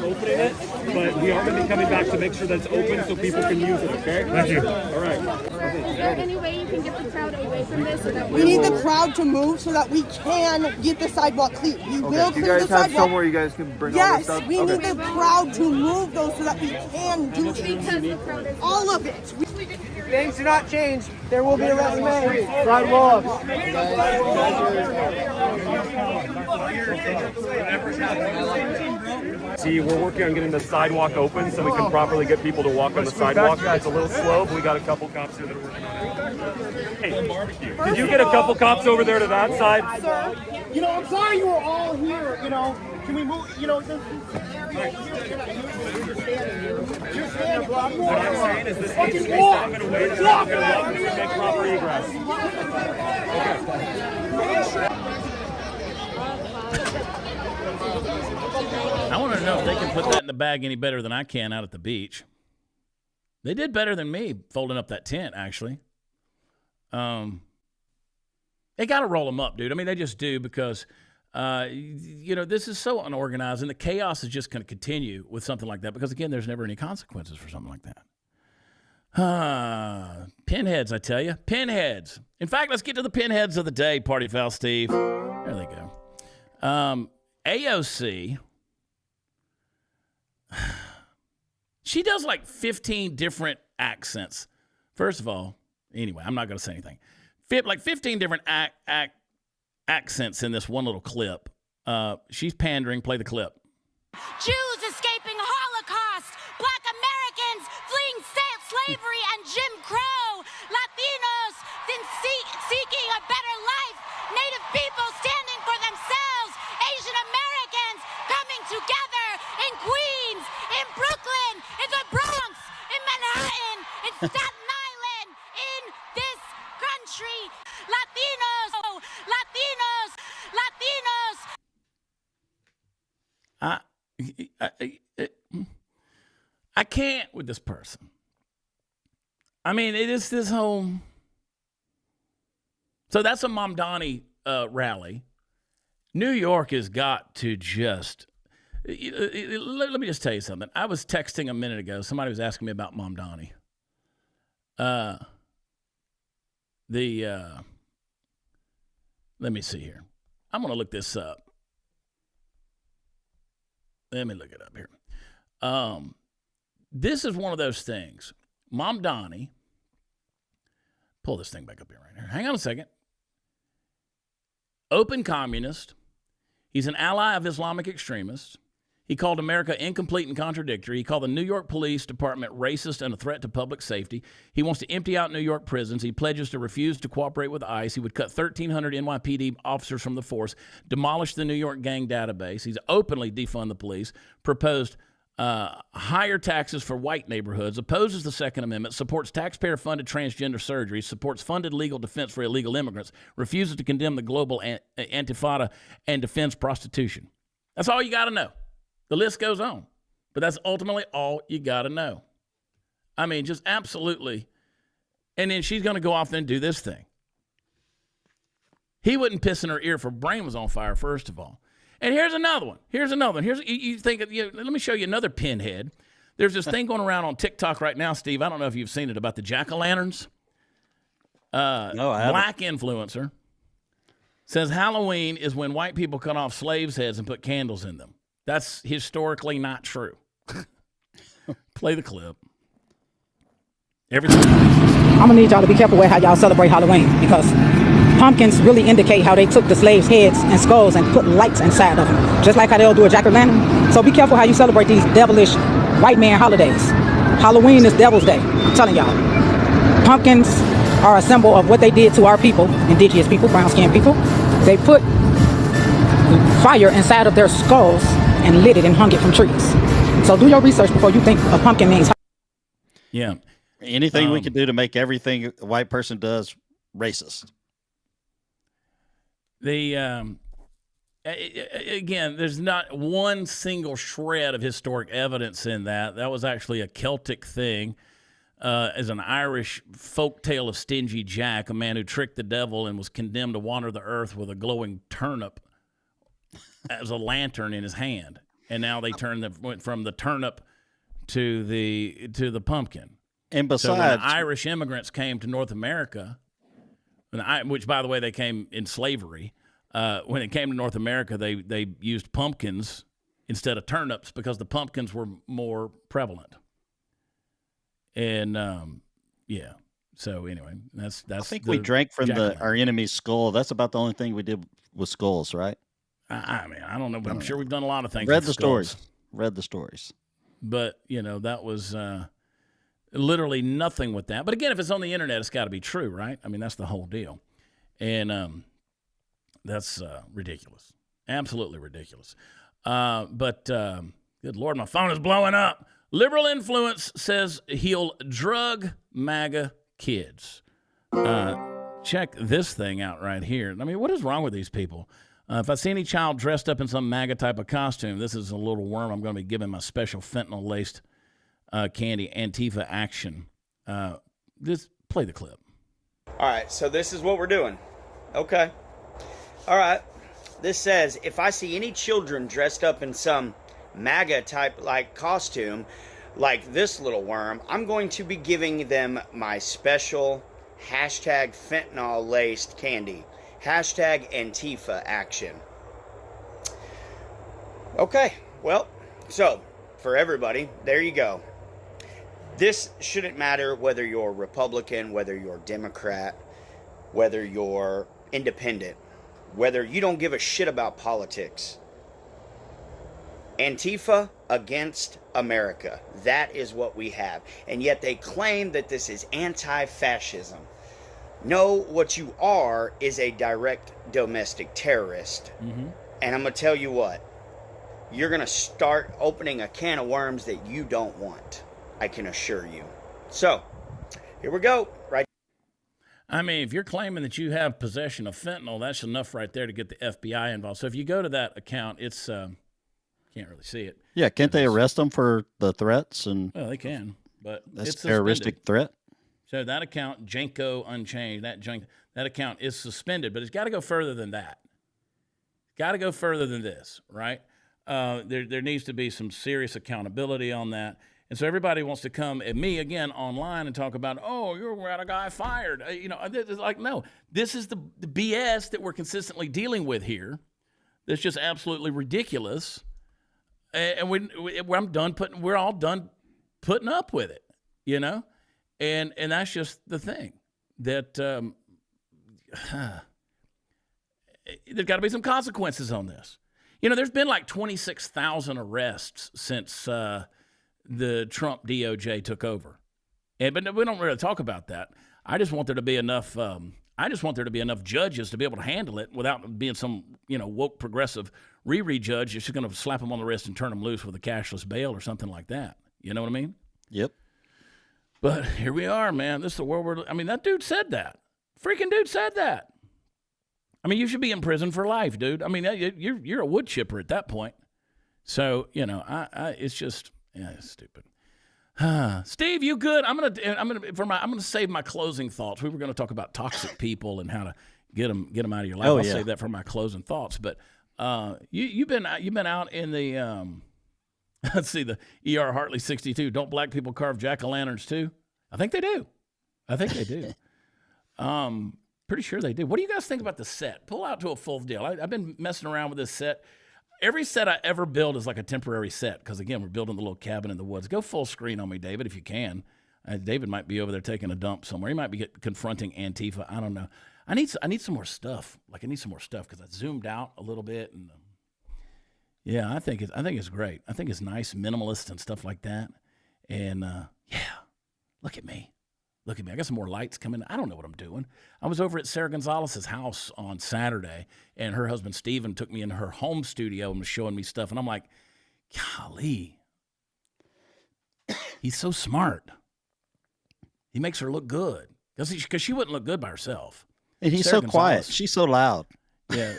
opening it, but we are going to be coming back to make sure that it's open so people can use it, okay? Thank you. All right. Is there any way you can get the crowd away from this? So that we need the crowd to move so that we can get the sidewalk clear. We will clear the sidewalk. You guys have somewhere you guys can bring all this stuff? Yes, we need the crowd to move those so that we can do it. All of it. Things do not change. There will be arrests made. Sidewalks. See, we're working on getting the sidewalk open so we can properly get people to walk on the sidewalk. It's a little slow, but we got a couple cops here that are working on it. Hey, did you get a couple cops over there to that side? Sir, I'm sorry you were all here, Can we move, this area you're standing. What I'm saying is this needs to be stopped in a way that's not going to allow them to make proper egress. I want to know if they can put that in the bag any better than I can out at the beach. They did better than me folding up that tent, actually. They got to roll them up, dude. I mean, they just do, because, this is so unorganized, and the chaos is just going to continue with something like that, because, again, there's never any consequences for something like that. Pinheads, I tell you. Pinheads. In fact, let's get to the pinheads of the day, Party Foul Steve. There they go. AOC, she does like 15 different accents. First of all, anyway, I'm not going to say anything. Like 15 different accents in this one little clip. She's pandering. Play the clip. Jews escaping Holocaust, Black Americans fleeing slavery and Jim Crow, Latinos seeking a better life, Native people standing for themselves, Asian Americans coming together in Queens, in Brooklyn, in the Bronx, in Manhattan, in Staten Island, in this country. Latinos. I can't with this person. I mean, it is this whole... So that's a Mamdani rally. New York has got to just let me just tell you something. I was texting a minute ago. Somebody was asking me about Mom Donnie. Let me see here. I'm going to look this up. Let me look it up here. This is one of those things. Mom Donnie, pull this thing back up here right here. Hang on a second. Open communist. He's an ally of Islamic extremists. He called America incomplete and contradictory. He called the New York Police Department racist and a threat to public safety. He wants to empty out New York prisons. He pledges to refuse to cooperate with ICE. He would cut 1,300 NYPD officers from the force, demolish the New York gang database. He's openly defund the police, proposed higher taxes for white neighborhoods, opposes the Second Amendment, supports taxpayer-funded transgender surgery, supports funded legal defense for illegal immigrants, refuses to condemn the global Antifa, and defends prostitution. That's all you got to know. The list goes on, but that's ultimately all you got to know. I mean, just absolutely. And then she's going to go off and do this thing. He wouldn't piss in her ear if her brain was on fire, first of all. And here's another one. You think, let me show you another pinhead. There's this thing going around on TikTok right now, Steve. I don't know if you've seen it, about the jack-o'-lanterns. No, I haven't. Black influencer says Halloween is when white people cut off slaves' heads and put candles in them. That's historically not true. Play the clip. Everything. I'm gonna need y'all to be careful with how y'all celebrate Halloween, because pumpkins really indicate how they took the slaves' heads and skulls and put lights inside of them, just like how they'll do a jack-o'-lantern. So be careful how you celebrate these devilish white man holidays. Halloween is Devil's Day. I'm telling y'all. Pumpkins are a symbol of what they did to our people, indigenous people, brown-skinned people. They put fire inside of their skulls and lit it and hung it from trees. So do your research before you think a pumpkin means. Yeah. Anything we can do to make everything a white person does racist. Again, there's not one single shred of historic evidence in that. That was actually a Celtic thing. As an Irish folk tale of Stingy Jack, a man who tricked the devil and was condemned to wander the earth with a glowing turnip as a lantern in his hand. And now they went from the turnip to the pumpkin. And besides, so when Irish immigrants came to North America, which, by the way, they came in slavery. When it came to North America, they used pumpkins instead of turnips because the pumpkins were more prevalent. And yeah. So anyway, that's. I think we drank from our enemy's skull. That's about the only thing we did with skulls, right? I mean, I don't know, but I'm sure we've done a lot of things. Read the stories. But that was literally nothing with that. But again, if it's on the internet, it's got to be true, right? I mean, that's the whole deal. And that's ridiculous. Absolutely ridiculous. But good Lord, my phone is blowing up. Liberal influence says he'll drug MAGA kids. Check this thing out right here. I mean, what is wrong with these people? If I see any child dressed up in some MAGA type of costume, this is a little worm I'm going to be giving my special fentanyl-laced candy, Antifa action. Just play the clip. All right, so this is what we're doing. Okay. All right. This says, if I see any children dressed up in some MAGA type like costume, like this little worm, I'm going to be giving them my special #fentanyl-laced candy. #Antifa action. Okay, well, so for everybody, there you go. This shouldn't matter whether you're Republican, whether you're Democrat, whether you're independent, whether you don't give a shit about politics. Antifa against America. That is what we have. And yet they claim that this is anti-fascism. No, what you are is a direct domestic terrorist. Mm-hmm. And I'm going to tell you what. You're going to start opening a can of worms that you don't want. I can assure you. So, here we go. Right. I mean, if you're claiming that you have possession of fentanyl, that's enough right there to get the FBI involved. So if you go to that account, it's can't really see it. Yeah, can't they arrest them for the threats? And well, they can, but that's it's a terroristic threat. So that account, Janko Unchanged, that account is suspended, but it's got to go further than that. It's got to go further than this, right? There needs to be some serious accountability on that. And so everybody wants to come at me again online and talk about, oh, you got a guy fired. It's like, no, this is the BS that we're consistently dealing with here. That's just absolutely ridiculous. And we're all done putting up with it, and that's just the thing that there's got to be some consequences on this. There's been like 26,000 arrests since the Trump DOJ took over, but we don't really talk about that. I just want there to be enough. I just want there to be enough judges to be able to handle it without being some woke progressive Riri judge. You're just going to slap them on the wrist and turn them loose with a cashless bail or something like that. You know what I mean? Yep. But here we are, man. This is the world that dude said that. Freaking dude said that. You should be in prison for life, dude. You're a wood chipper at that point. So, it's just, it's stupid. Steve, you good? I'm gonna save my closing thoughts. We were gonna talk about toxic people and how to get them out of your life. I'll save that for my closing thoughts. But you've been out in the let's see, the ER Hartley 62. Don't black people carve jack-o'-lanterns too? I think they do. Pretty sure they do. What do you guys think about the set? Pull out to a full deal. I've been messing around with this set. Every set I ever build is like a temporary set because, again, we're building the little cabin in the woods. Go full screen on me, David, if you can. David might be over there taking a dump somewhere. He might be confronting Antifa. I don't know. I need some more stuff. I need some more stuff because I zoomed out a little bit. And I think it's great. I think it's nice, minimalist and stuff like that. And, look at me. Look at me. I got some more lights coming. I don't know what I'm doing. I was over at Sarah Gonzalez's house on Saturday, and her husband, Steven, took me into her home studio and was showing me stuff. And I'm like, golly, he's so smart. He makes her look good because she wouldn't look good by herself. And he's Sarah so quiet. She's so loud. Yeah.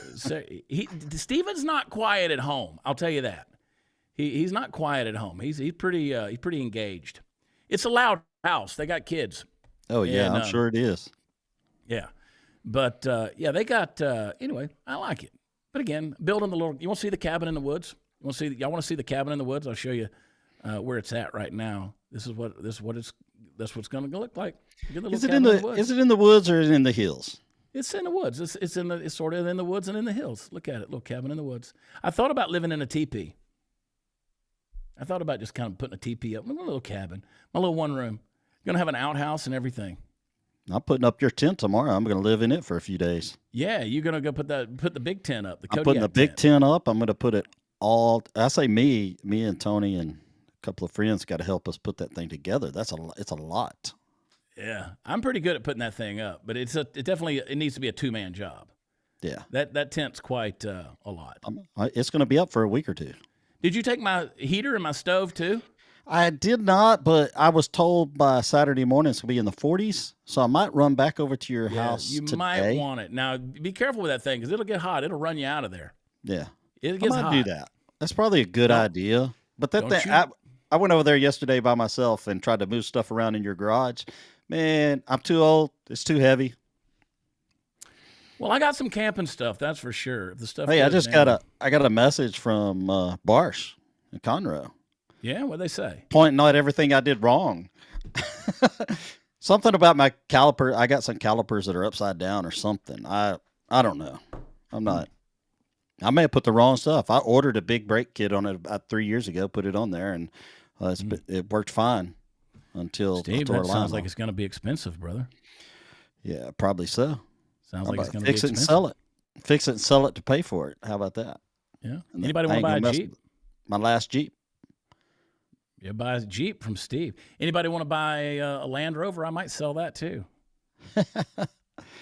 Steven's not quiet at home. I'll tell you that. He's not quiet at home. He's pretty engaged. It's a loud house. They got kids. Oh, yeah, and I'm sure it is. Yeah. But, they got, anyway, I like it. But again, building the little, you want to see the cabin in the woods? Y'all want to see the cabin in the woods? I'll show you where it's at right now. That's what it's going to look like. Is it in the woods or is it in the hills? It's in the woods. It's sort of in the woods and in the hills. Look at it, little cabin in the woods. I thought about living in a teepee. I thought about just kind of putting a teepee up, my little cabin, my little one room. Going to have an outhouse and everything. I'm putting up your tent tomorrow. I'm going to live in it for a few days. Yeah, you're going to go put the big tent up. I'm putting the big tent up. I'm going to put it all. I say me and Tony and a couple of friends got to help us put that thing together. It's a lot. Yeah, I'm pretty good at putting that thing up, but it needs to be a 2-man job. Yeah, that tent's quite a lot. It's going to be up for a week or two. Did you take my heater and my stove too? I did not, but I was told by Saturday morning it's going to be in the 40s, so I might run back over to your house today. You might want it. Now, be careful with that thing because it'll get hot. It'll run you out of there. Yeah. It gets hot. I might do that. That's probably a good idea. But that thing, I went over there yesterday by myself and tried to move stuff around in your garage. Man, I'm too old. It's too heavy. Well, I got some camping stuff, that's for sure. The stuff. Hey, I got a message from Barsh in Conroe. Yeah, what'd they say? Pointing out everything I did wrong. Something about my caliper. I got some calipers that are upside down or something. I don't know. I may have put the wrong stuff. I ordered a big brake kit on it about 3 years ago, put it on there, and it worked fine until Steve, that sounds like it's going to be expensive, brother. Yeah, probably so. Sounds like it's going to be expensive. Fix it and sell it. Fix it and sell it to pay for it. How about that? Yeah. Anybody want to buy a Jeep? My last Jeep. Yeah, buy a Jeep from Steve. Anybody want to buy a Land Rover? I might sell that too.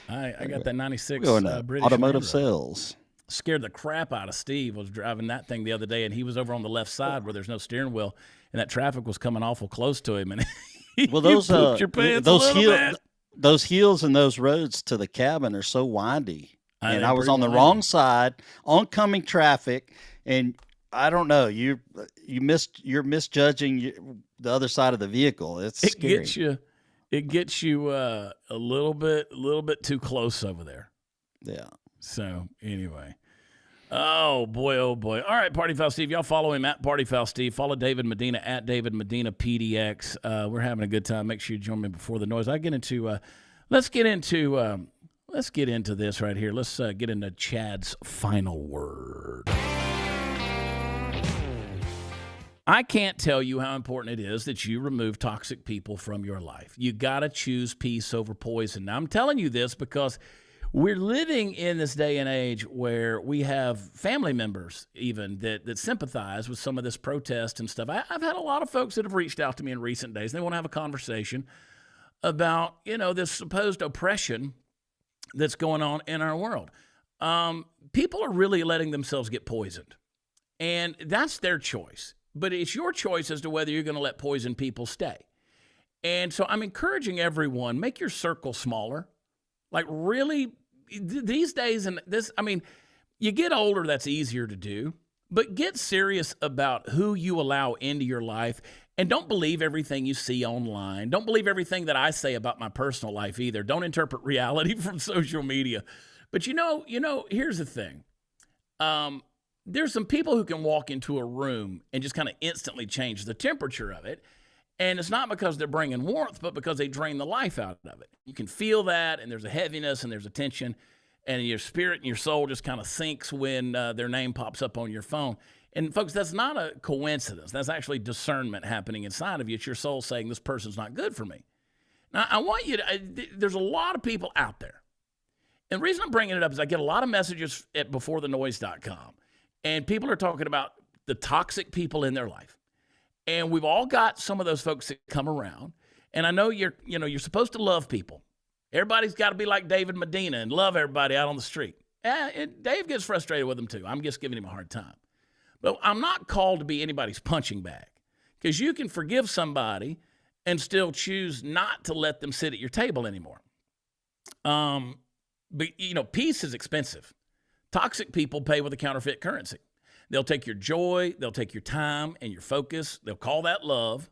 I got that 96 British automotive sales. Scared the crap out of Steve. I was driving that thing the other day, and he was over on the left side where there's no steering wheel, and that traffic was coming awful close to him. And well, those your pants those hills and those roads to the cabin are so windy, and I was on the wrong side, oncoming traffic, and I don't know. You're misjudging the other side of the vehicle. It's scary. It gets you a little bit too close over there. Yeah. So anyway, Oh, boy, oh, boy. All right, Party Foul Steve. Y'all follow him at Party Foul Steve. Follow David Medina at David Medina PDX. We're having a good time. Make sure you join me before the noise. Let's get into this right here. Let's get into Chad's final word. I can't tell you how important it is that you remove toxic people from your life. You got to choose peace over poison. Now, I'm telling you this because we're living in this day and age where we have family members even that sympathize with some of this protest and stuff. I've had a lot of folks that have reached out to me in recent days. They want to have a conversation about, this supposed oppression that's going on in our world. People are really letting themselves get poisoned, and that's their choice. But it's your choice as to whether you're going to let poisoned people stay. And so I'm encouraging everyone, make your circle smaller. Like really, these days, you get older, that's easier to do. But get serious about who you allow into your life. And don't believe everything you see online. Don't believe everything that I say about my personal life either. Don't interpret reality from social media. But here's the thing. There's some people who can walk into a room and just kind of instantly change the temperature of it. And it's not because they're bringing warmth, but because they drain the life out of it. You can feel that, and there's a heaviness and there's a tension, and your spirit and your soul just kind of sinks when their name pops up on your phone. And folks, that's not a coincidence. That's actually discernment happening inside of you. It's your soul saying, this person's not good for me. Now, I want you to, there's a lot of people out there. And the reason I'm bringing it up is I get a lot of messages at beforethenoise.com. And people are talking about the toxic people in their life. And we've all got some of those folks that come around. And I know you're supposed to love people. Everybody's got to be like David Medina and love everybody out on the street. Dave gets frustrated with them too. I'm just giving him a hard time. But I'm not called to be anybody's punching bag, because you can forgive somebody and still choose not to let them sit at your table anymore. But peace is expensive. Toxic people pay with a counterfeit currency. They'll take your joy, they'll take your time and your focus. They'll call that love.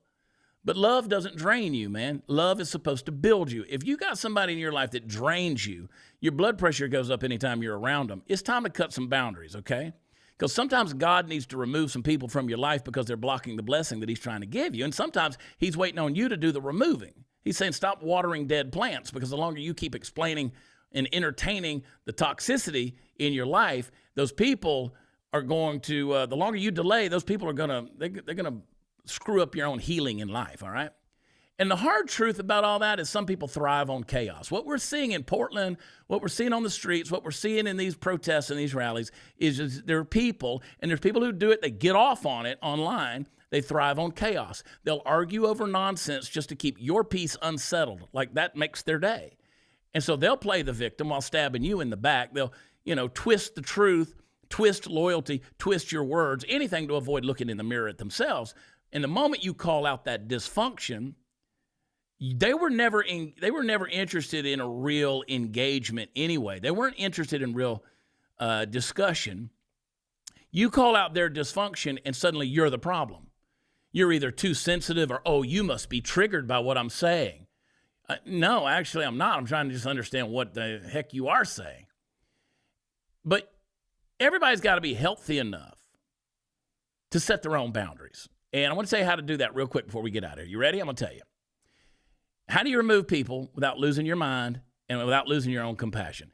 But love doesn't drain you, man. Love is supposed to build you. If you got somebody in your life that drains you, your blood pressure goes up anytime you're around them. It's time to cut some boundaries, okay? Because sometimes God needs to remove some people from your life because they're blocking the blessing that he's trying to give you. And sometimes he's waiting on you to do the removing. He's saying stop watering dead plants, because the longer you keep explaining and entertaining the toxicity in your life, those people are going to, the longer you delay, those people are going to, they're going to screw up your own healing in life, all right? And the hard truth about all that is some people thrive on chaos. What we're seeing in Portland, what we're seeing on the streets, what we're seeing in these protests and these rallies is there are people, and there's people who do it, they get off on it online, they thrive on chaos. They'll argue over nonsense just to keep your peace unsettled. Like that makes their day. And so they'll play the victim while stabbing you in the back. They'll, twist the truth, twist loyalty, twist your words, anything to avoid looking in the mirror at themselves. And the moment you call out that dysfunction, they were never interested in a real engagement anyway. They weren't interested in real discussion. You call out their dysfunction and suddenly you're the problem. You're either too sensitive or, oh, you must be triggered by what I'm saying. No, actually, I'm not. I'm trying to just understand what the heck you are saying. But everybody's got to be healthy enough to set their own boundaries. And I want to tell you how to do that real quick before we get out of here. You ready? I'm going to tell you. How do you remove people without losing your mind and without losing your own compassion?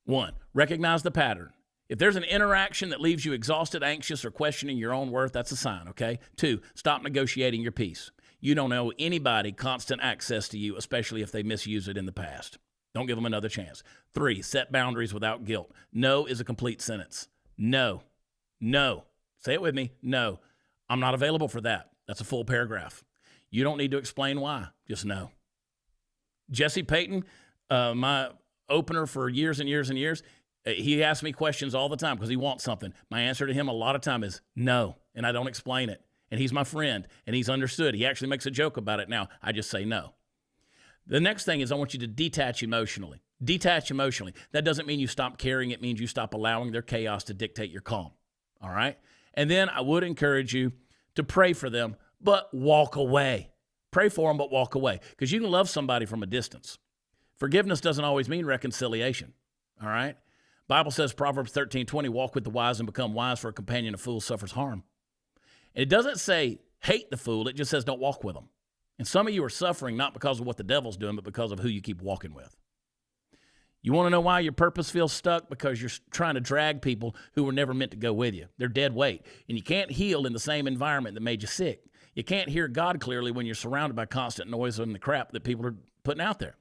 1, recognize the pattern. If there's an interaction that leaves you exhausted, anxious, or questioning your own worth, that's a sign, okay? 2, stop negotiating your peace. You don't owe anybody constant access to you, especially if they misuse it in the past. Don't give them another chance. 3, set boundaries without guilt. No is a complete sentence. No. No. Say it with me. No. I'm not available for that. That's a full paragraph. You don't need to explain why. Just no. Jesse Payton, my opener for years and years and years, he asks me questions all the time because he wants something. My answer to him a lot of time is no, and I don't explain it. And he's my friend, and he's understood. He actually makes a joke about it now. I just say no. The next thing is I want you to detach emotionally. Detach emotionally. That doesn't mean you stop caring. It means you stop allowing their chaos to dictate your calm. All right? And then I would encourage you to pray for them, but walk away. Pray for them, but walk away. Because you can love somebody from a distance. Forgiveness doesn't always mean reconciliation. All right? Bible says, Proverbs 13:20, walk with the wise and become wise, for a companion of fools suffers harm. And it doesn't say hate the fool. It just says don't walk with them. And some of you are suffering not because of what the devil's doing, but because of who you keep walking with. You want to know why your purpose feels stuck? Because you're trying to drag people who were never meant to go with you. They're dead weight. And you can't heal in the same environment that made you sick. You can't hear God clearly when you're surrounded by constant noise and the crap that people are putting out there.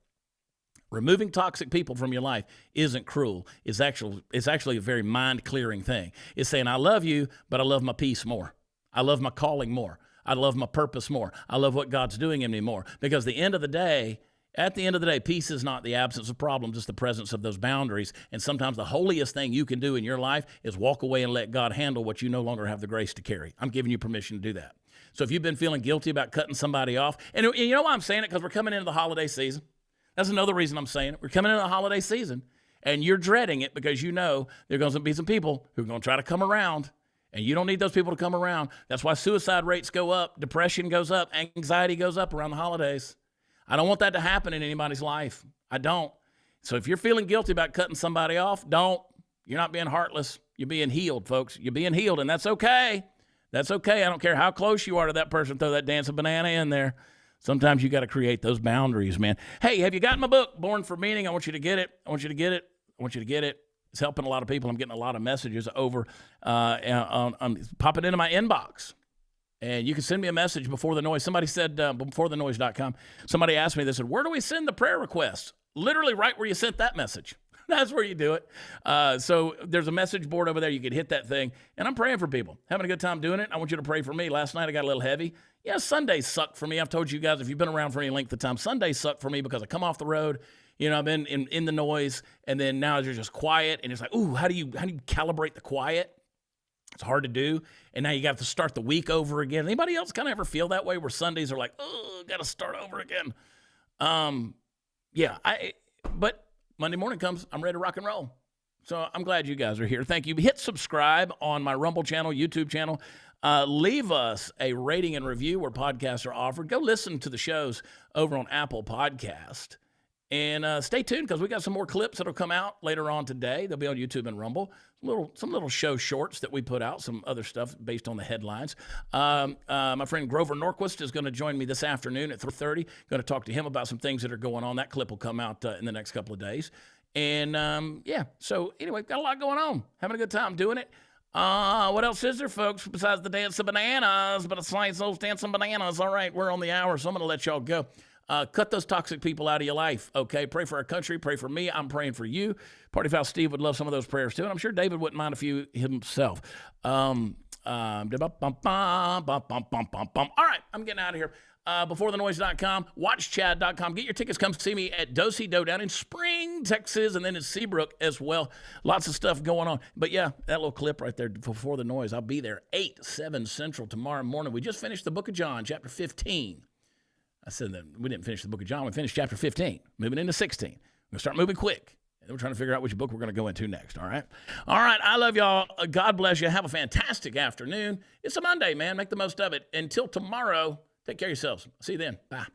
Removing toxic people from your life isn't cruel. It's actually a very mind-clearing thing. It's saying, I love you, but I love my peace more. I love my calling more. I love my purpose more. I love what God's doing in me more. Because at the end of the day, peace is not the absence of problems, it's the presence of those boundaries. And sometimes the holiest thing you can do in your life is walk away and let God handle what you no longer have the grace to carry. I'm giving you permission to do that. So if you've been feeling guilty about cutting somebody off, and you know why I'm saying it? Because we're coming into the holiday season. That's another reason I'm saying it. We're coming into the holiday season, and you're dreading it because you know there are going to be some people who are going to try to come around, and you don't need those people to come around. That's why suicide rates go up, depression goes up, anxiety goes up around the holidays. I don't want that to happen in anybody's life. I don't. So if you're feeling guilty about cutting somebody off, don't. You're not being heartless. You're being healed, folks. You're being healed, and that's okay. That's okay. I don't care how close you are to that person. Throw that dancing banana in there. Sometimes you got to create those boundaries, man. Hey, have you gotten my book, Born for Meaning? I want you to get it. I want you to get it. It's helping a lot of people. I'm getting a lot of messages over. I'm popping into my inbox. And you can send me a message before the noise. Somebody said, beforethenoise.com, somebody asked me, they said, where do we send the prayer requests? Literally right where you sent that message. That's where you do it. So there's a message board over there. You can hit that thing. And I'm praying for people. Having a good time doing it. I want you to pray for me. Last night I got a little heavy. Yeah, Sundays suck for me. I've told you guys, if you've been around for any length of time, Sundays suck for me because I come off the road. You know, I've been in the noise. And then now you're just quiet. And it's like, ooh, how do you calibrate the quiet? It's hard to do. And now you got to start the week over again. Anybody else kind of ever feel that way where Sundays are like, oh, got to start over again? But Monday morning comes, I'm ready to rock and roll. So I'm glad you guys are here. Thank you. Hit subscribe on my Rumble channel, YouTube channel. Leave us a rating and review where podcasts are offered. Go listen to the shows over on Apple Podcast. And stay tuned because we got some more clips that will come out later on today. They'll be on YouTube and Rumble. Some little show shorts that we put out, some other stuff based on the headlines. My friend Grover Norquist is going to join me this afternoon at 3:30. Going to talk to him about some things that are going on. That clip will come out in the next couple of days. And, so anyway, got a lot going on. Having a good time doing it. What else is there, folks, besides the dance of bananas? But it's like those dancing bananas. All right, we're on the hour, so I'm going to let y'all go. Cut those toxic people out of your life, okay? Pray for our country. Pray for me. I'm praying for you. Party Foul Steve would love some of those prayers, too, and I'm sure David wouldn't mind a few himself. All right, I'm getting out of here. Beforethenoise.com, watchchad.com. Get your tickets. Come see me at Do-Si-Do down in Spring, Texas, and then in Seabrook as well. Lots of stuff going on. But, yeah, that little clip right there, Before the Noise, I'll be there 7 Central tomorrow morning. We just finished the book of John, chapter 15. I said that we didn't finish the book of John. We finished chapter 15, moving into 16. We're going to start moving quick. And we're trying to figure out which book we're going to go into next, all right? All right, I love y'all. God bless you. Have a fantastic afternoon. It's a Monday, man. Make the most of it. Until tomorrow, take care of yourselves. See you then. Bye.